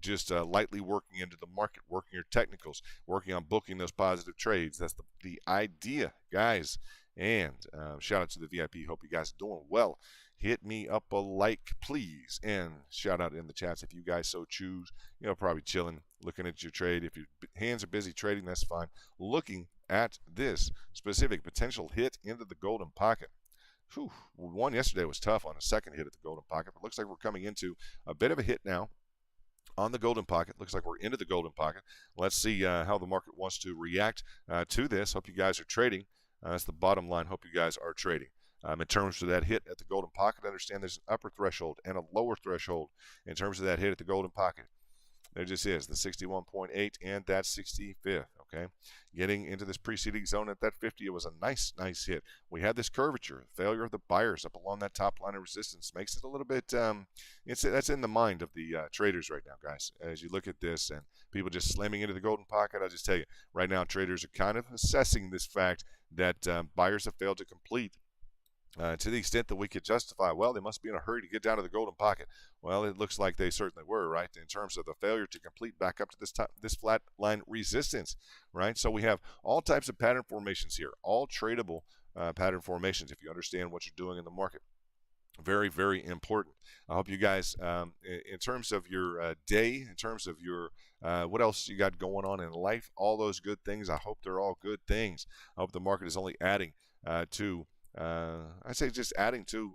just lightly working into the market, working your technicals, working on booking those positive trades. That's the idea, guys. And shout out to the VIP. Hope you guys are doing well. Hit me up a like, please, and shout out in the chats if you guys so choose. You know, probably chilling, looking at your trade. If your hands are busy trading, that's fine. Looking at this specific potential hit into the golden pocket. Whew, one yesterday was tough on a second hit at the golden pocket, but looks like we're coming into a bit of a hit now on the golden pocket. Looks like we're into the golden pocket. Let's see how the market wants to react to this. Hope you guys are trading. That's the bottom line. Hope you guys are trading. In terms of that hit at the golden pocket, understand there's an upper threshold and a lower threshold in terms of that hit at the golden pocket. There just is the 61.8 and that 65th. Okay, getting into this preceding zone at that 50, it was a nice hit. We had this curvature, failure of the buyers up along that top line of resistance makes it a little bit. That's in the mind of the traders right now, guys. As you look at this and people just slamming into the golden pocket, I'll just tell you right now, traders are kind of assessing this fact that buyers have failed to complete. To the extent that we could justify, well, they must be in a hurry to get down to the golden pocket. Well, it looks like they certainly were, right, in terms of the failure to complete back up to this flat line resistance, right? So we have all types of pattern formations here, all tradable pattern formations if you understand what you're doing in the market. Very important. I hope you guys, in terms of your day, in terms of your what else you got going on in life, all those good things, I hope they're all good things. I hope the market is only adding to I'd say just adding to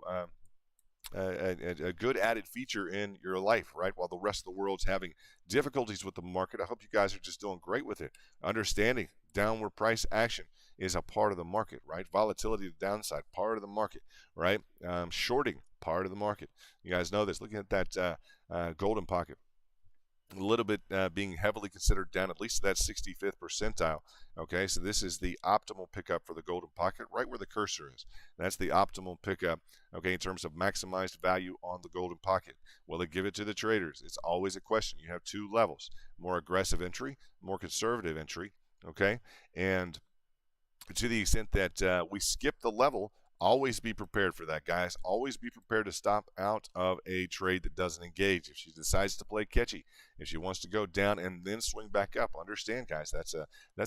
a good added feature in your life, right? While the rest of the world's having difficulties with the market, I hope you guys are just doing great with it. Understanding downward price action is a part of the market, right? Volatility to the downside, part of the market, right? Shorting, part of the market. You guys know this. Looking at that golden pocket, a little bit being heavily considered down at least to that 65th percentile. Okay, so this is the optimal pickup for the golden pocket, right where the cursor is. That's the optimal pickup, okay, in terms of maximized value on the golden pocket. Will it give it to the traders? It's always a question. You have two levels, more aggressive entry, more conservative entry, okay? And to the extent that we skip the level, always be prepared for that, guys. Always be prepared to stop out of a trade that doesn't engage. If she decides to play catchy, if she wants to go down and then swing back up, understand, guys, that's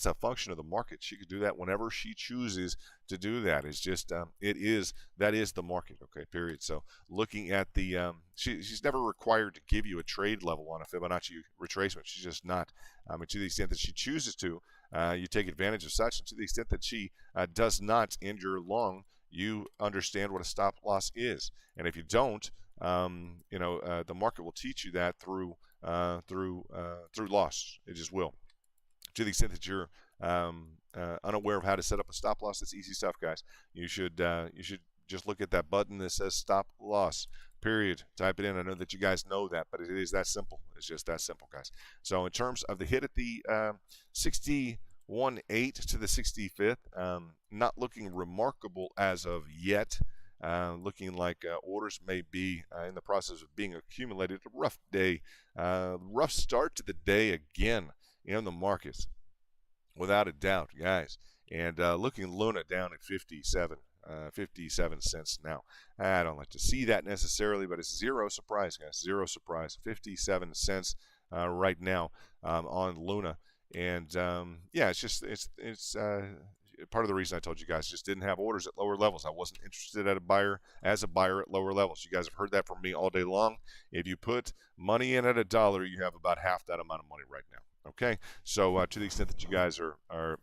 a function of the market. She could do that whenever she chooses to do that. It's just that is the market. Okay, period. So looking at the she's never required to give you a trade level on a Fibonacci retracement. She's just not. To the extent that she chooses to, you take advantage of such, and to the extent that she does not end your long, you understand what a stop loss is. And if you don't, the market will teach you that through loss. It just will. To the extent that you're unaware of how to set up a stop loss, that's easy stuff, guys. You should just look at that button that says stop loss. Period. Type it in. I know that you guys know that, but it is that simple. It's just that simple, guys. So in terms of the hit at the 61.8 to the 65th, not looking remarkable as of yet. Looking like orders may be in the process of being accumulated. A rough day, rough start to the day again in the markets, without a doubt, guys. And looking Luna down at 57 cents now. I don't like to see that necessarily, but it's zero surprise, guys. Zero surprise. 57 cents right now on Luna. And yeah, it's part of the reason I told you guys just didn't have orders at lower levels. I wasn't interested as a buyer at lower levels. You guys have heard that from me all day long. If you put money in at $1, you have about half that amount of money right now. Okay, so to the extent that you guys are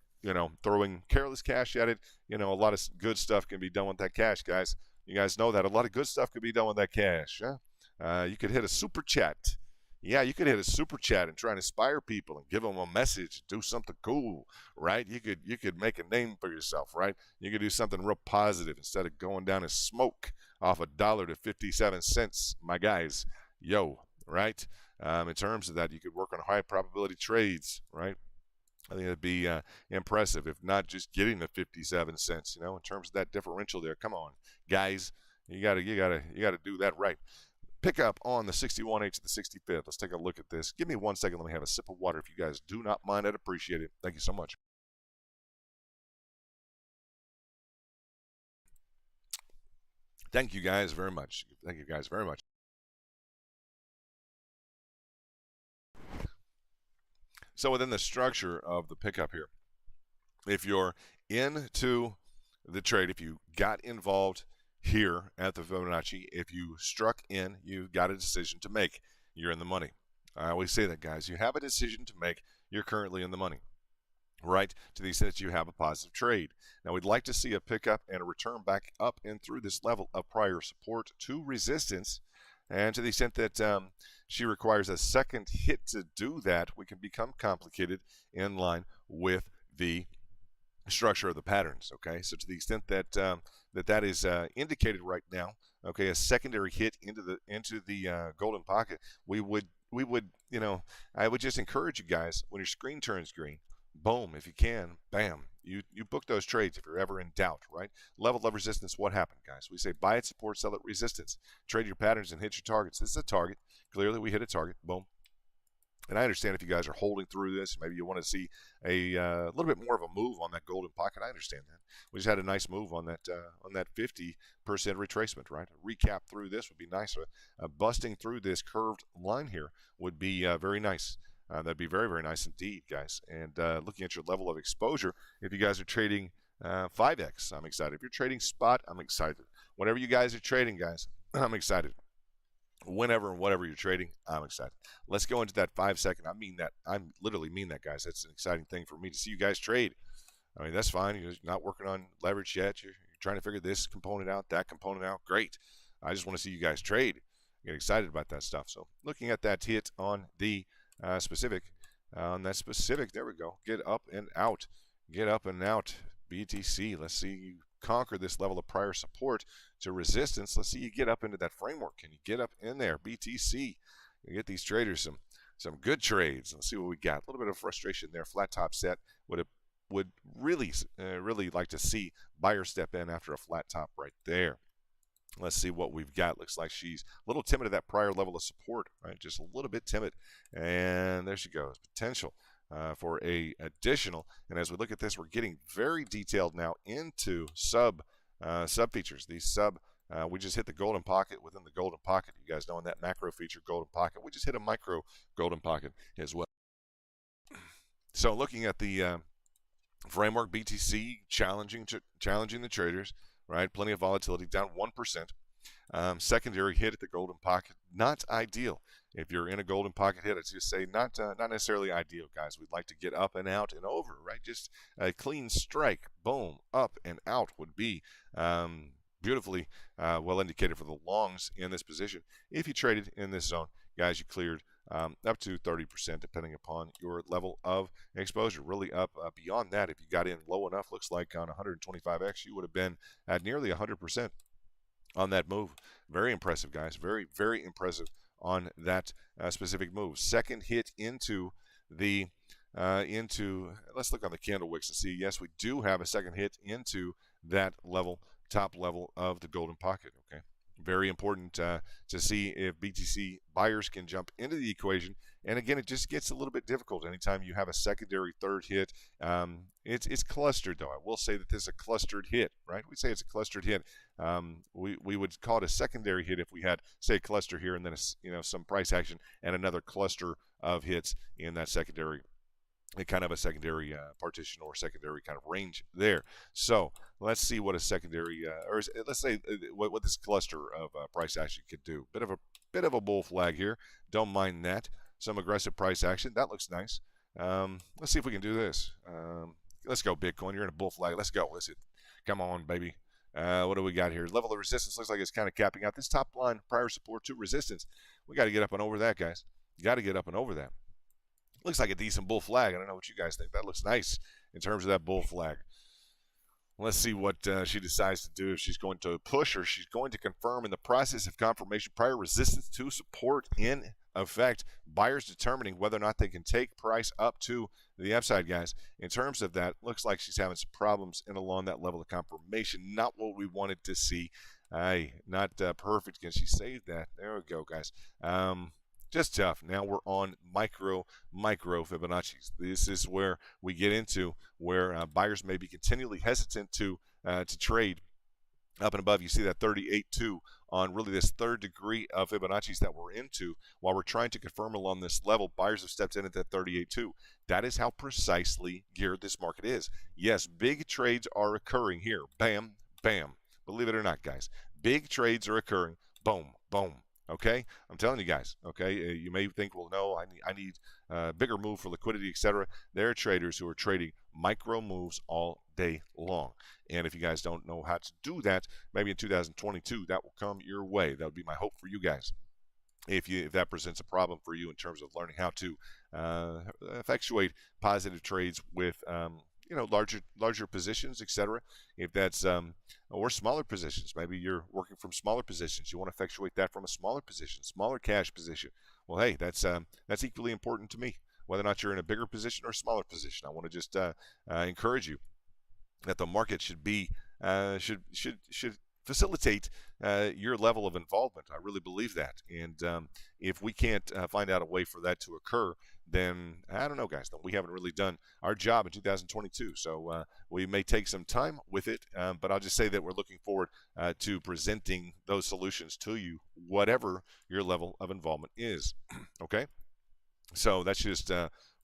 throwing careless cash at it, a lot of good stuff can be done with that cash, guys. You guys know that a lot of good stuff could be done with that cash. You could hit a super chat. Yeah, you could hit a super chat and try and inspire people and give them a message, do something cool, right? You could make a name for yourself, right? You could do something real positive instead of going down and smoke off $1 to 57 cents, my guys. Yo, right? In terms of that, you could work on high probability trades, right? I think that'd be impressive, if not just getting the 57 cents. In terms of that differential there. Come on, guys, you gotta do that right. Pick up on the 61.8 to the 65th. Let's take a look at this. Give me 1 second. Let me have a sip of water. If you guys do not mind, I'd appreciate it. Thank you so much. Thank you guys very much. Thank you guys very much. So within the structure of the pickup here, if you're into the trade, if you got involved here at the Fibonacci, if you struck in, you've got a decision to make. You're in the money. I always say that, guys. You have a decision to make. You're currently in the money, right? To the extent that you have a positive trade. Now, we'd like to see a pickup and a return back up and through this level of prior support to resistance. And to the extent that she requires a second hit to do that, we can become complicated in line with the structure of the patterns. Okay, so to the extent that that is indicated right now, okay, a secondary hit into the golden pocket, we would I would just encourage you guys, when your screen turns green, boom, if you can, bam, you book those trades if you're ever in doubt, right? Level of resistance, what happened, guys? We say buy at support, sell at resistance, trade your patterns and hit your targets. This is a target. Clearly, we hit a target. Boom. And I understand if you guys are holding through this, maybe you want to see a little bit more of a move on that golden pocket. I understand that. We just had a nice move on that 50% retracement, right? A recap through this would be nice. Busting through this curved line here would be very nice. That'd be very, very nice indeed, guys. And looking at your level of exposure, if you guys are trading 5X, I'm excited. If you're trading spot, I'm excited. Whenever you guys are trading, guys, I'm excited. Whenever and whatever you're trading, I'm excited. Let's go into that 5 second. I mean that. I literally mean that, guys. That's an exciting thing for me to see you guys trade. I mean, that's fine. You're not working on leverage yet. You're trying to figure this component out, that component out. Great. I just want to see you guys trade. Get excited about that stuff. So looking at that hit on the specific, there we go. Get up and out. Get up and out. BTC. Let's see you conquer this level of prior support to resistance. Let's see you get up into that framework. Can you get up in there? BTC. You get these traders some good trades. Let's see what we got. A little bit of frustration there. Flat top set. Would really like to see buyer step in after a flat top right there. Let's see what we've got. Looks like she's a little timid at that prior level of support, right? Just a little bit timid. And there she goes. Potential for a additional. And as we look at this, we're getting very detailed now into sub features. These we just hit the golden pocket within the golden pocket. You guys know in that macro feature golden pocket, we just hit a micro golden pocket as well. So looking at the framework, BTC challenging the traders, right? Plenty of volatility, down 1%. Secondary hit at the golden pocket, not ideal. If you're in a golden pocket hit, I'd just say not necessarily ideal, guys. We'd like to get up and out and over, right? Just a clean strike, boom, up and out would be beautifully well indicated for the longs in this position. If you traded in this zone, guys, you cleared up to 30% depending upon your level of exposure. Really up beyond that, if you got in low enough, looks like on 125X, you would have been at nearly 100% on that move. Very impressive, guys. Very, very impressive on that specific move. Second hit into the let's look on the candle wicks and see. Yes, we do have a second hit into that level, top level of the golden pocket. Okay, very important to see if BTC buyers can jump into the equation. And again, it just gets a little bit difficult anytime you have a secondary third hit. It's clustered, though. I will say that this is a clustered hit, right? We say it's a clustered hit. We would call it a secondary hit if we had, say, a cluster here and then some price action and another cluster of hits in that secondary, kind of a secondary partition or secondary kind of range there. So let's see what a secondary, let's say what this cluster of price action could do. Bit of a bull flag here. Don't mind that. Some aggressive price action. That looks nice. Let's see if we can do this. Let's go, Bitcoin. You're in a bull flag. Let's go. Listen. Come on, baby. What do we got here? Level of resistance looks like it's kind of capping out. This top line, prior support to resistance. We got to get up and over that, guys. You got to get up and over that. Looks like a decent bull flag. I don't know what you guys think. That looks nice in terms of that bull flag. Let's see what she decides to do. If she's going to push or she's going to confirm in the process of confirmation. Prior resistance to support in effect. Buyers determining whether or not they can take price up to the upside, guys. In terms of that, looks like she's having some problems in along that level of confirmation. Not what we wanted to see. Not perfect. Can she save that? There we go, guys. Just tough. Now we're on micro Fibonacci's. This is where we get into where buyers may be continually hesitant to trade up and above. You see that 38.2 on really this third degree of Fibonacci's that we're into while we're trying to confirm along this level. Buyers have stepped in at that 38.2. That is how precisely geared this market is. Yes, big trades are occurring here. Bam, bam. Believe it or not, guys. Big trades are occurring. Boom, boom. Okay, I'm telling you guys. Okay, you may think, well, no, I need a bigger move for liquidity, etc. There are traders who are trading micro moves all day long, and if you guys don't know how to do that, maybe in 2022 that will come your way. That would be my hope for you guys. If that presents a problem for you in terms of learning how to effectuate positive trades with larger positions, etc. If that's or smaller positions, maybe you're working from smaller positions. You want to effectuate that from a smaller position, smaller cash position. Well, hey, that's equally important to me, whether or not you're in a bigger position or a smaller position. I want to just encourage you that the market should be should facilitate your level of involvement. I really believe that, and if we can't find out a way for that to occur, then I don't know, guys. Then we haven't really done our job in 2022. So we may take some time with it, but I'll just say that we're looking forward to presenting those solutions to you, whatever your level of involvement is. Okay, so that's just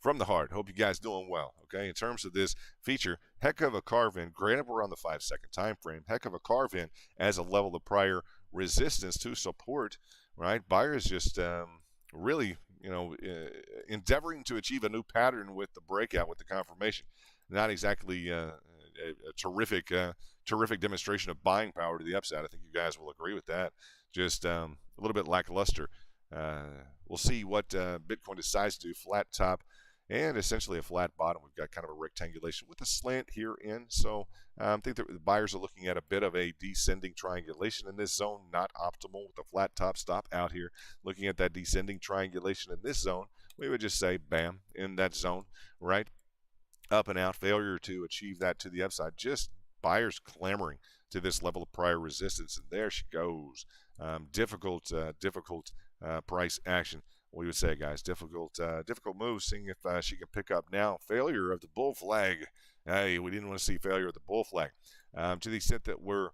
from the heart. Hope you guys doing well. Okay, in terms of this feature, heck of a carve-in. Granted, we're on the 5-second time frame. Heck of a carve-in as a level of prior resistance to support. Right, buyers just really, endeavoring to achieve a new pattern with the breakout, with the confirmation. Not exactly a terrific demonstration of buying power to the upside. I think you guys will agree with that. Just a little bit lackluster. We'll see what Bitcoin decides to do. Flat top and essentially a flat bottom. We've got kind of a rectangulation with a slant here in. So I think that the buyers are looking at a bit of a descending triangulation in this zone, not optimal with a flat top stop out here. Looking at that descending triangulation in this zone, we would just say bam, in that zone, right? Up and out, failure to achieve that to the upside. Just buyers clamoring to this level of prior resistance, and there she goes. Difficult price action. We would say, guys, difficult move. Seeing if she can pick up now. Failure of the bull flag. Hey, we didn't want to see failure of the bull flag. To the extent that we're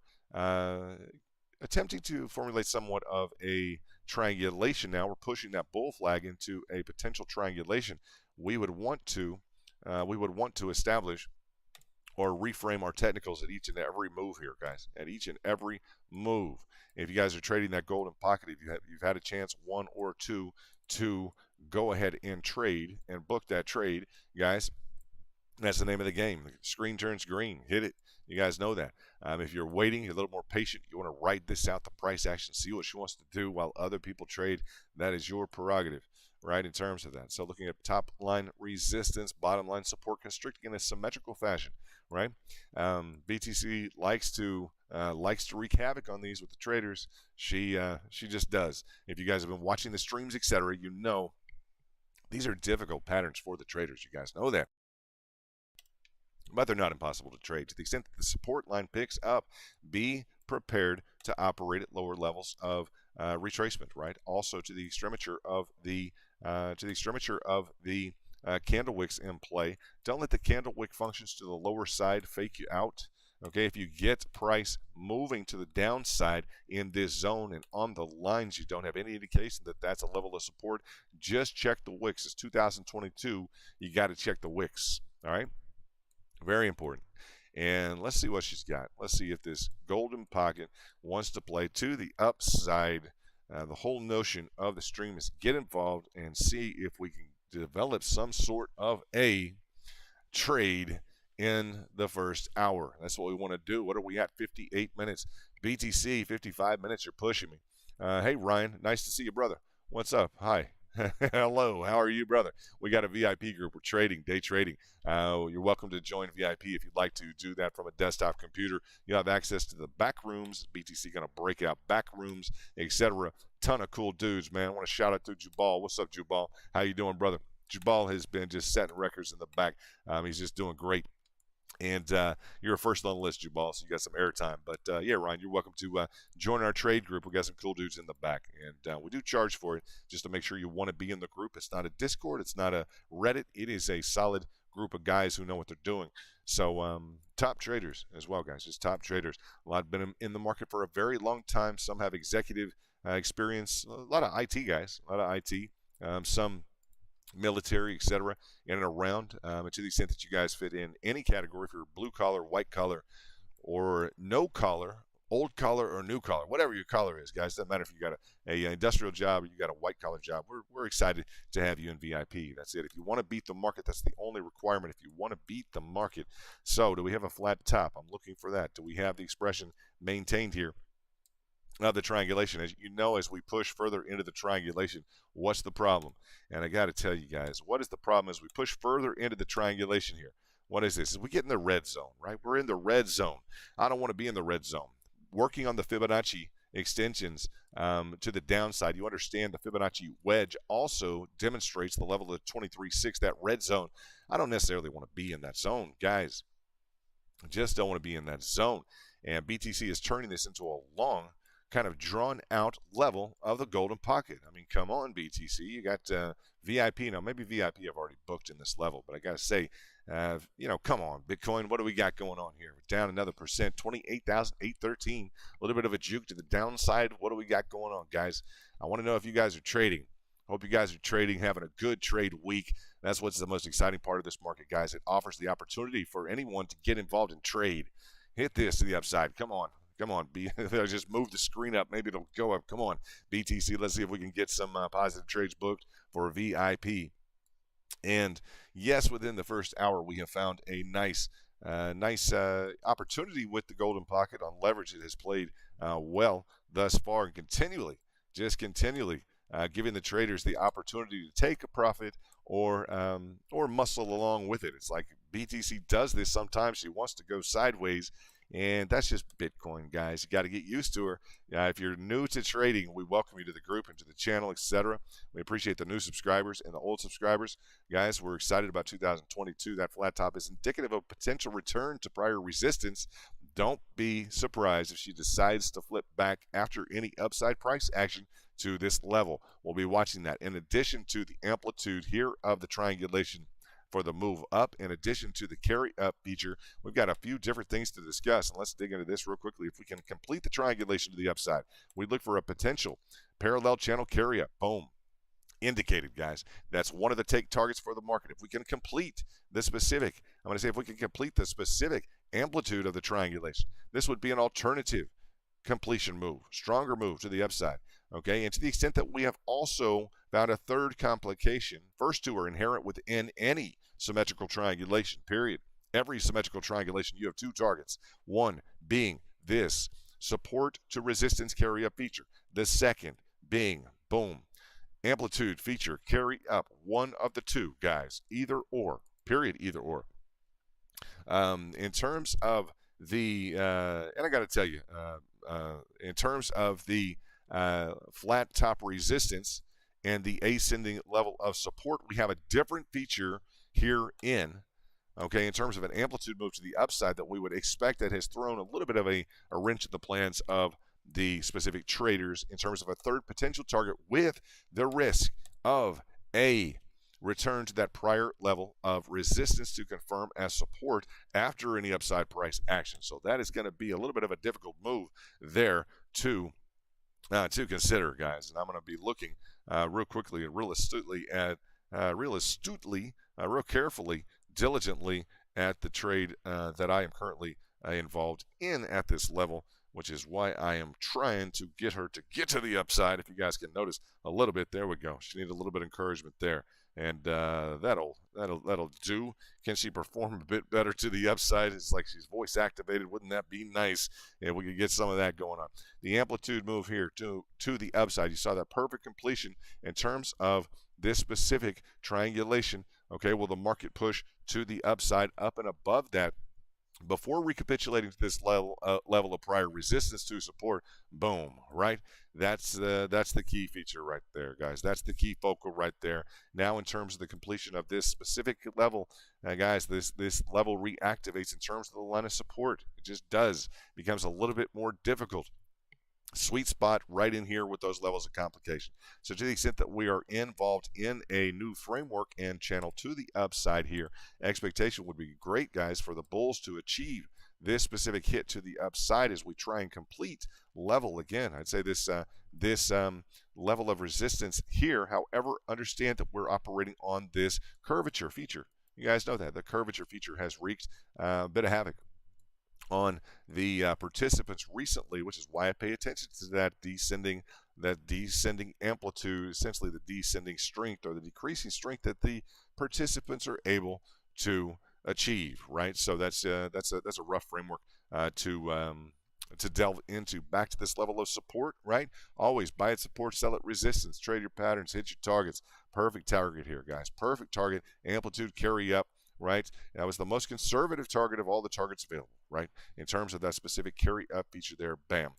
attempting to formulate somewhat of a triangulation now, we're pushing that bull flag into a potential triangulation. We would want to establish or reframe our technicals at each and every move here, guys. At each and every move. If you guys are trading that golden pocket, if you've had a chance, one or two, to go ahead and trade and book that trade, guys, that's the name of the game. The screen turns green. Hit it. You guys know that. If you're waiting, you're a little more patient, you want to ride this out, the price action, see what she wants to do while other people trade, that is your prerogative, right, in terms of that. So looking at top line resistance, bottom line support, constricting in a symmetrical fashion, right? BTC likes to wreak havoc on these with the traders. She just does. If you guys have been watching the streams, etc., you know these are difficult patterns for the traders. You guys know that. But they're not impossible to trade. To the extent that the support line picks up, be prepared to operate at lower levels of retracement, right? Also to the extremature of the candle wicks in play. Don't let the candle wick functions to the lower side fake you out. Okay, if you get price moving to the downside in this zone and on the lines, you don't have any indication that that's a level of support. Just check the wicks. It's 2022. You got to check the wicks. All right, very important. And let's see what she's got. Let's see if this golden pocket wants to play to the upside. The whole notion of the stream is get involved and see if we can develop some sort of a trade in the first hour. That's what we want to do. What are we at? 58 minutes. BTC, 55 minutes. You're pushing me. Hey, Ryan. Nice to see you, brother. What's up? Hi. Hello. How are you, brother? We got a VIP group. We're trading, day trading. You're welcome to join VIP if you'd like to do that from a desktop computer. You have access to the back rooms. BTC going to break out back rooms, etc. Ton of cool dudes, man. I want to shout out to Jubal. What's up, Jubal? How you doing, brother? Jubal has been just setting records in the back. He's just doing great. And you're first on the list, Jubal, so you got some airtime. But, yeah, Ryan, you're welcome to join our trade group. We got some cool dudes in the back. And we do charge for it just to make sure you want to be in the group. It's not a Discord. It's not a Reddit. It is a solid group of guys who know what they're doing. So top traders as well, guys. Just top traders. A lot have been in the market for a very long time. Some have executive experience. A lot of IT guys. A lot of IT. Some military, etc., in and around. And to the extent that you guys fit in any category, if you're blue collar, white collar, or no collar, old collar or new collar, whatever your collar is, guys. Doesn't matter if you got a industrial job or you got a white collar job. We're excited to have you in VIP. That's it. If you want to beat the market, that's the only requirement. If you want to beat the market. So do we have a flat top? I'm looking for that. Do we have the expression maintained here of the triangulation? As you know, as we push further into the triangulation, what's the problem? And I got to tell you guys, what is the problem as we push further into the triangulation here? What is this? Is we get in the red zone, right? We're in the red zone. I don't want to be in the red zone. Working on the Fibonacci extensions to the downside, you understand the Fibonacci wedge also demonstrates the level of 23.6, that red zone. I don't necessarily want to be in that zone, guys. I just don't want to be in that zone. And BTC is turning this into a long, kind of drawn out level of the golden pocket. I mean, come on, BTC. You got VIP. Now, maybe VIP I've already booked in this level, but I got to say, come on, Bitcoin, what do we got going on here? We're down another percent, 28,813. A little bit of a juke to the downside. What do we got going on, guys? I want to know if you guys are trading. Hope you guys are trading, having a good trade week. That's what's the most exciting part of this market, guys. It offers the opportunity for anyone to get involved in trade. Hit this to the upside. Come on. Come on, just move the screen up. Maybe it'll go up. Come on, BTC. Let's see if we can get some positive trades booked for VIP. And yes, within the first hour, we have found a nice opportunity with the golden pocket on leverage. It has played well thus far, and continually giving the traders the opportunity to take a profit or muscle along with it. It's like BTC does this sometimes. She wants to go sideways. And that's just Bitcoin, guys. You got to get used to her. If you're new to trading, we welcome you to the group and to the channel, etc. We appreciate the new subscribers and the old subscribers. Guys, we're excited about 2022. That flat top is indicative of potential return to prior resistance. Don't be surprised if she decides to flip back after any upside price action to this level. We'll be watching that in addition to the amplitude here of the triangulation for the move up. In addition to the carry up feature, we've got a few different things to discuss, and let's dig into this real quickly. If we can complete the triangulation to the upside, we look for a potential parallel channel carry up. Boom. Indicated, guys. That's one of the take targets for the market. If we can complete the specific, I'm going to say if we can complete the specific amplitude of the triangulation, this would be an alternative completion move, stronger move to the upside. Okay, and to the extent that we have also found a third complication, first two are inherent within any symmetrical triangulation, period. Every symmetrical triangulation, you have two targets. One being this support to resistance carry up feature. The second being, boom, amplitude feature carry up. One of the two, guys, either or, period, either or. In terms of the, and I got to tell you, in terms of the flat top resistance and the ascending level of support, we have a different feature here in terms of an amplitude move to the upside that we would expect, that has thrown a little bit of a wrench in the plans of the specific traders in terms of a third potential target with the risk of a return to that prior level of resistance to confirm as support after any upside price action. So that is going to be a little bit of a difficult move there to consider, guys. And I'm going to be looking real quickly and real carefully, diligently at the trade that I am currently involved in at this level, which is why I am trying to get her to get to the upside. If you guys can notice a little bit, there we go. She needed a little bit of encouragement there, and that'll do. Can she perform a bit better to the upside? It's like she's voice activated. Wouldn't that be nice if we could get some of that going on? The amplitude move here to the upside. You saw that perfect completion in terms of this specific triangulation. Okay, will the market push to the upside up and above that before recapitulating to this level of prior resistance to support? Boom, right? That's the key feature right there, guys. That's the key focal right there. Now, in terms of the completion of this specific level, guys, this level reactivates in terms of the line of support. It just does. Becomes a little bit more difficult sweet spot right in here with those levels of complication. So to the extent that we are involved in a new framework and channel to the upside here, expectation would be great, guys, for the bulls to achieve this specific hit to the upside as we try and complete level again. I'd say this level of resistance here. However, understand that we're operating on this curvature feature. You guys know that the curvature feature has wreaked a bit of havoc on the participants recently, which is why I pay attention to that descending amplitude, essentially the descending strength or the decreasing strength that the participants are able to achieve. Right, so that's a rough framework to delve into. Back to this level of support, right? Always buy at support, sell at resistance, trade your patterns, hit your targets. Perfect target here, guys. Perfect target. Amplitude carry up. Right, that was the most conservative target of all the targets available, right, in terms of that specific carry up feature there. Bam.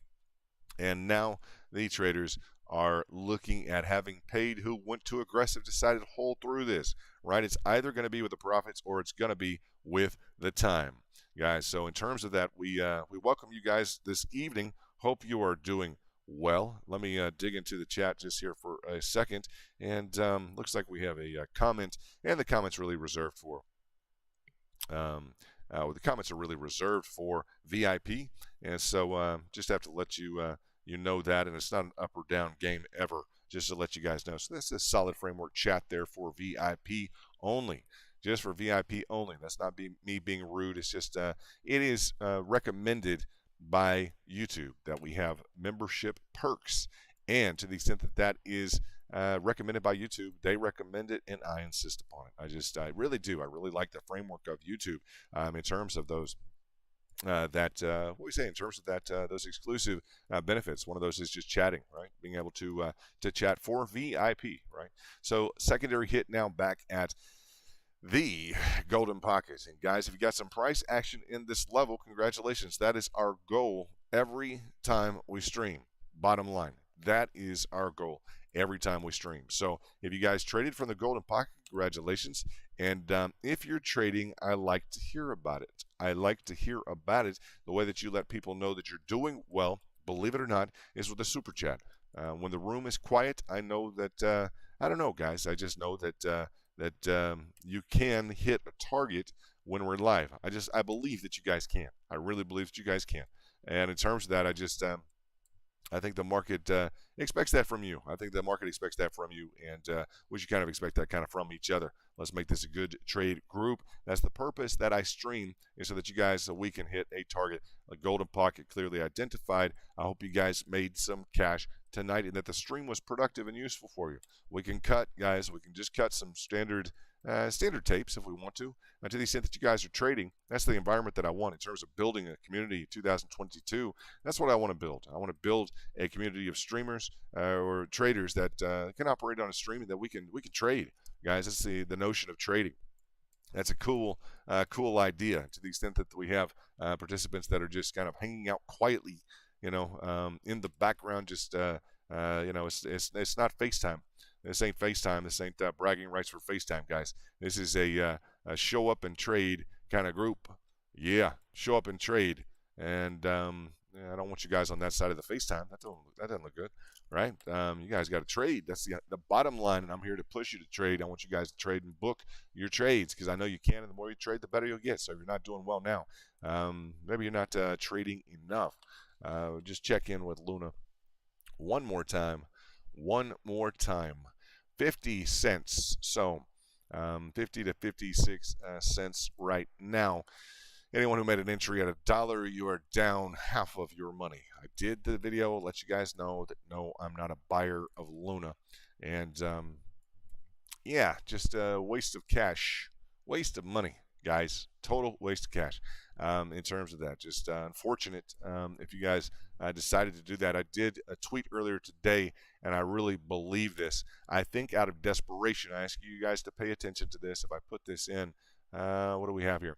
And now the traders are looking at, having paid who went too aggressive, decided to hold through this, right? It's either going to be with the profits or it's going to be with the time, guys. So in terms of that, we welcome you guys this evening. Hope you are doing well. Let me dig into the chat just here for a second. And looks like we have a comment, and the comment's really reserved for the comments are really reserved for VIP, and so just have to let you you know that, and it's not an up or down game ever, just to let you guys know. So this is a solid framework chat there for VIP only, just for VIP only. That's not me being rude. It's just it is recommended by YouTube that we have membership perks, and to the extent that that is recommended by YouTube, they recommend it, and I insist upon it. I really do. I really like the framework of YouTube in terms of those what do we say in terms of that those exclusive benefits. One of those is just chatting, right? Being able to chat for VIP, right? So secondary hit now back at the golden pockets. And guys, if you got some price action in this level, congratulations. That is our goal every time we stream. Bottom line, that is our goal every time we stream. So if you guys traded from the golden pocket, congratulations. And if you're trading, I like to hear about it. I like to hear about it. The way that you let people know that you're doing well, believe it or not, is with a super chat. When the room is quiet, I know that, I don't know, guys. I just know that you can hit a target when we're live. I believe that you guys can. I really believe that you guys can. And in terms of that, I think the market expects that from you. I think the market expects that from you, and we should kind of expect that kind of from each other. Let's make this a good trade group. That's the purpose that I stream, is so that you guys, so we can hit a target, a golden pocket clearly identified. I hope you guys made some cash tonight and that the stream was productive and useful for you. We can cut, guys, we can just cut some standard tapes if we want to. And to the extent that you guys are trading, that's the environment that I want in terms of building a community in 2022. That's what I want to build. I want to build a community of streamers or traders that can operate on a stream and that we can trade. Guys, that's the notion of trading. That's a cool idea, to the extent that we have participants that are just kind of hanging out quietly, in the background, just it's not FaceTime. This ain't FaceTime. This ain't bragging rights for FaceTime, guys. This is a show up and trade kind of group. Yeah, show up and trade. And I don't want you guys on that side of the FaceTime. That doesn't look good, right? You guys got to trade. That's the bottom line, and I'm here to push you to trade. I want you guys to trade and book your trades, because I know you can, and the more you trade, the better you'll get. So if you're not doing well now, maybe you're not trading enough. Just check in with Luna one more time. 50 cents. So 50 to 56 cents right now. Anyone who made an entry at $1, you are down half of your money. I did the video, let you guys know that no, I'm not a buyer of Luna. And yeah, just a waste of cash, waste of money, guys. Total waste of cash in terms of that. Just unfortunate if you guys decided to do that. I did a tweet earlier today, and I really believe this. I think out of desperation, I ask you guys to pay attention to this. If I put this in, what do we have here?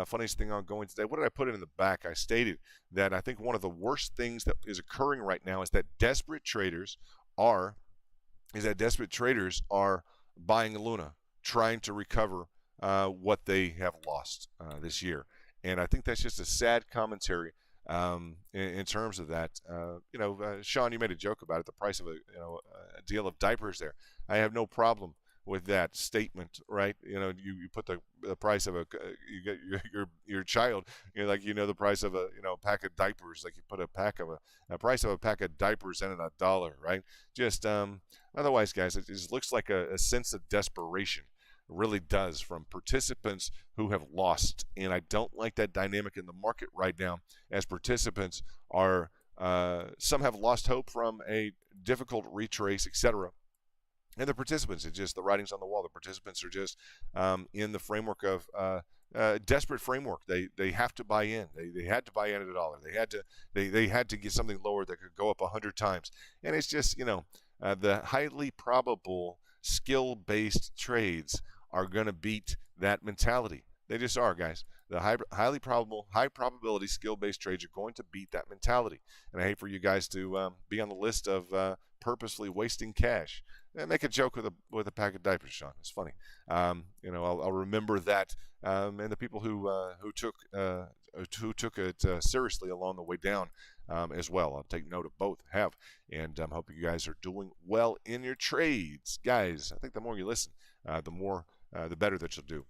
Funniest thing ongoing today. What did I put in the back? I stated that I think one of the worst things that is occurring right now is that desperate traders are buying Luna, trying to recover what they have lost this year. And I think that's just a sad commentary in terms of that. Sean, you made a joke about it, the price of a deal of diapers there. I have no problem with that statement, right? You put the price of you get your child, the price of a pack of diapers, like you put a price of a pack of diapers in a dollar, right? Just otherwise, guys, it just looks like a sense of desperation. It really does, from participants who have lost, and I don't like that dynamic in the market right now, as participants are some have lost hope from a difficult retrace, etc. And the participants, it's just the writings on the wall. The participants are just in the framework of desperate framework. They have to buy in. They had to buy in at $1. They had to get something lower that could go up 100 times. And it's just the highly probable skill-based trades are going to beat that mentality. They just are, guys. The highly probable, high probability skill-based trades are going to beat that mentality. And I hate for you guys to be on the list of purposely wasting cash. Make a joke with a pack of diapers, Sean. It's funny. I'll remember that. And the people who took it seriously along the way down as well. I'll take note of both. And I'm hoping you guys are doing well in your trades, guys. I think the more you listen, the better that you'll do.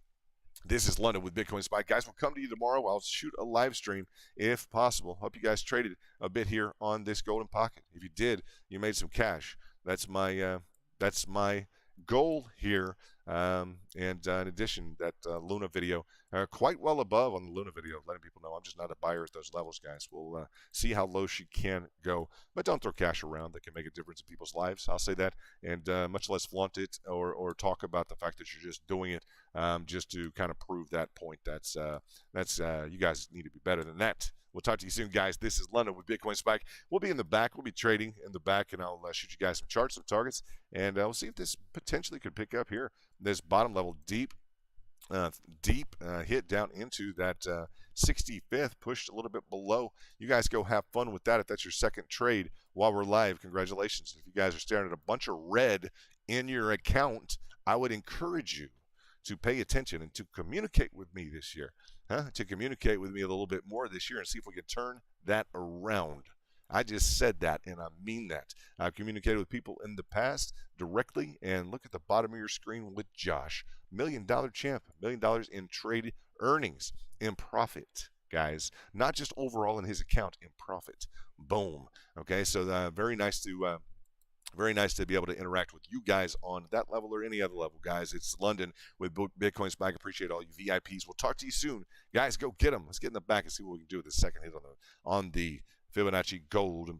This is London with Bitcoin Spike. Guys, we'll come to you tomorrow. I'll shoot a live stream if possible. Hope you guys traded a bit here on this golden pocket. If you did, you made some cash. That's my goal here. And in addition, that Luna video, quite well above on the Luna video, letting people know I'm just not a buyer at those levels, guys. We'll see how low she can go. But don't throw cash around that can make a difference in people's lives. I'll say that, and much less flaunt it or talk about the fact that you're just doing it just to kind of prove that point. That's you guys need to be better than that. We'll talk to you soon, guys. This is London with Bitcoin Spike. We'll be in the back. We'll be trading in the back, and I'll shoot you guys some charts, some targets, and we'll see if this potentially could pick up here. This bottom level deep hit down into that 65th, pushed a little bit below. You guys go have fun with that if that's your second trade while we're live. Congratulations. If you guys are staring at a bunch of red in your account, I would encourage you to pay attention and to communicate with me this year. To communicate with me a little bit more this year and see if we can turn that around. I just said that, and I mean that. I've communicated with people in the past directly, and look at the bottom of your screen with Josh. $1 million champ, $1 million in trade earnings, in profit, guys. Not just overall in his account, in profit. Boom. Okay, so very nice to be able to interact with you guys on that level or any other level, guys. It's London with Bitcoin Spike. Appreciate all you VIPs. We'll talk to you soon. Guys, go get them. Let's get in the back and see what we can do with the second hit on the Fibonacci Gold.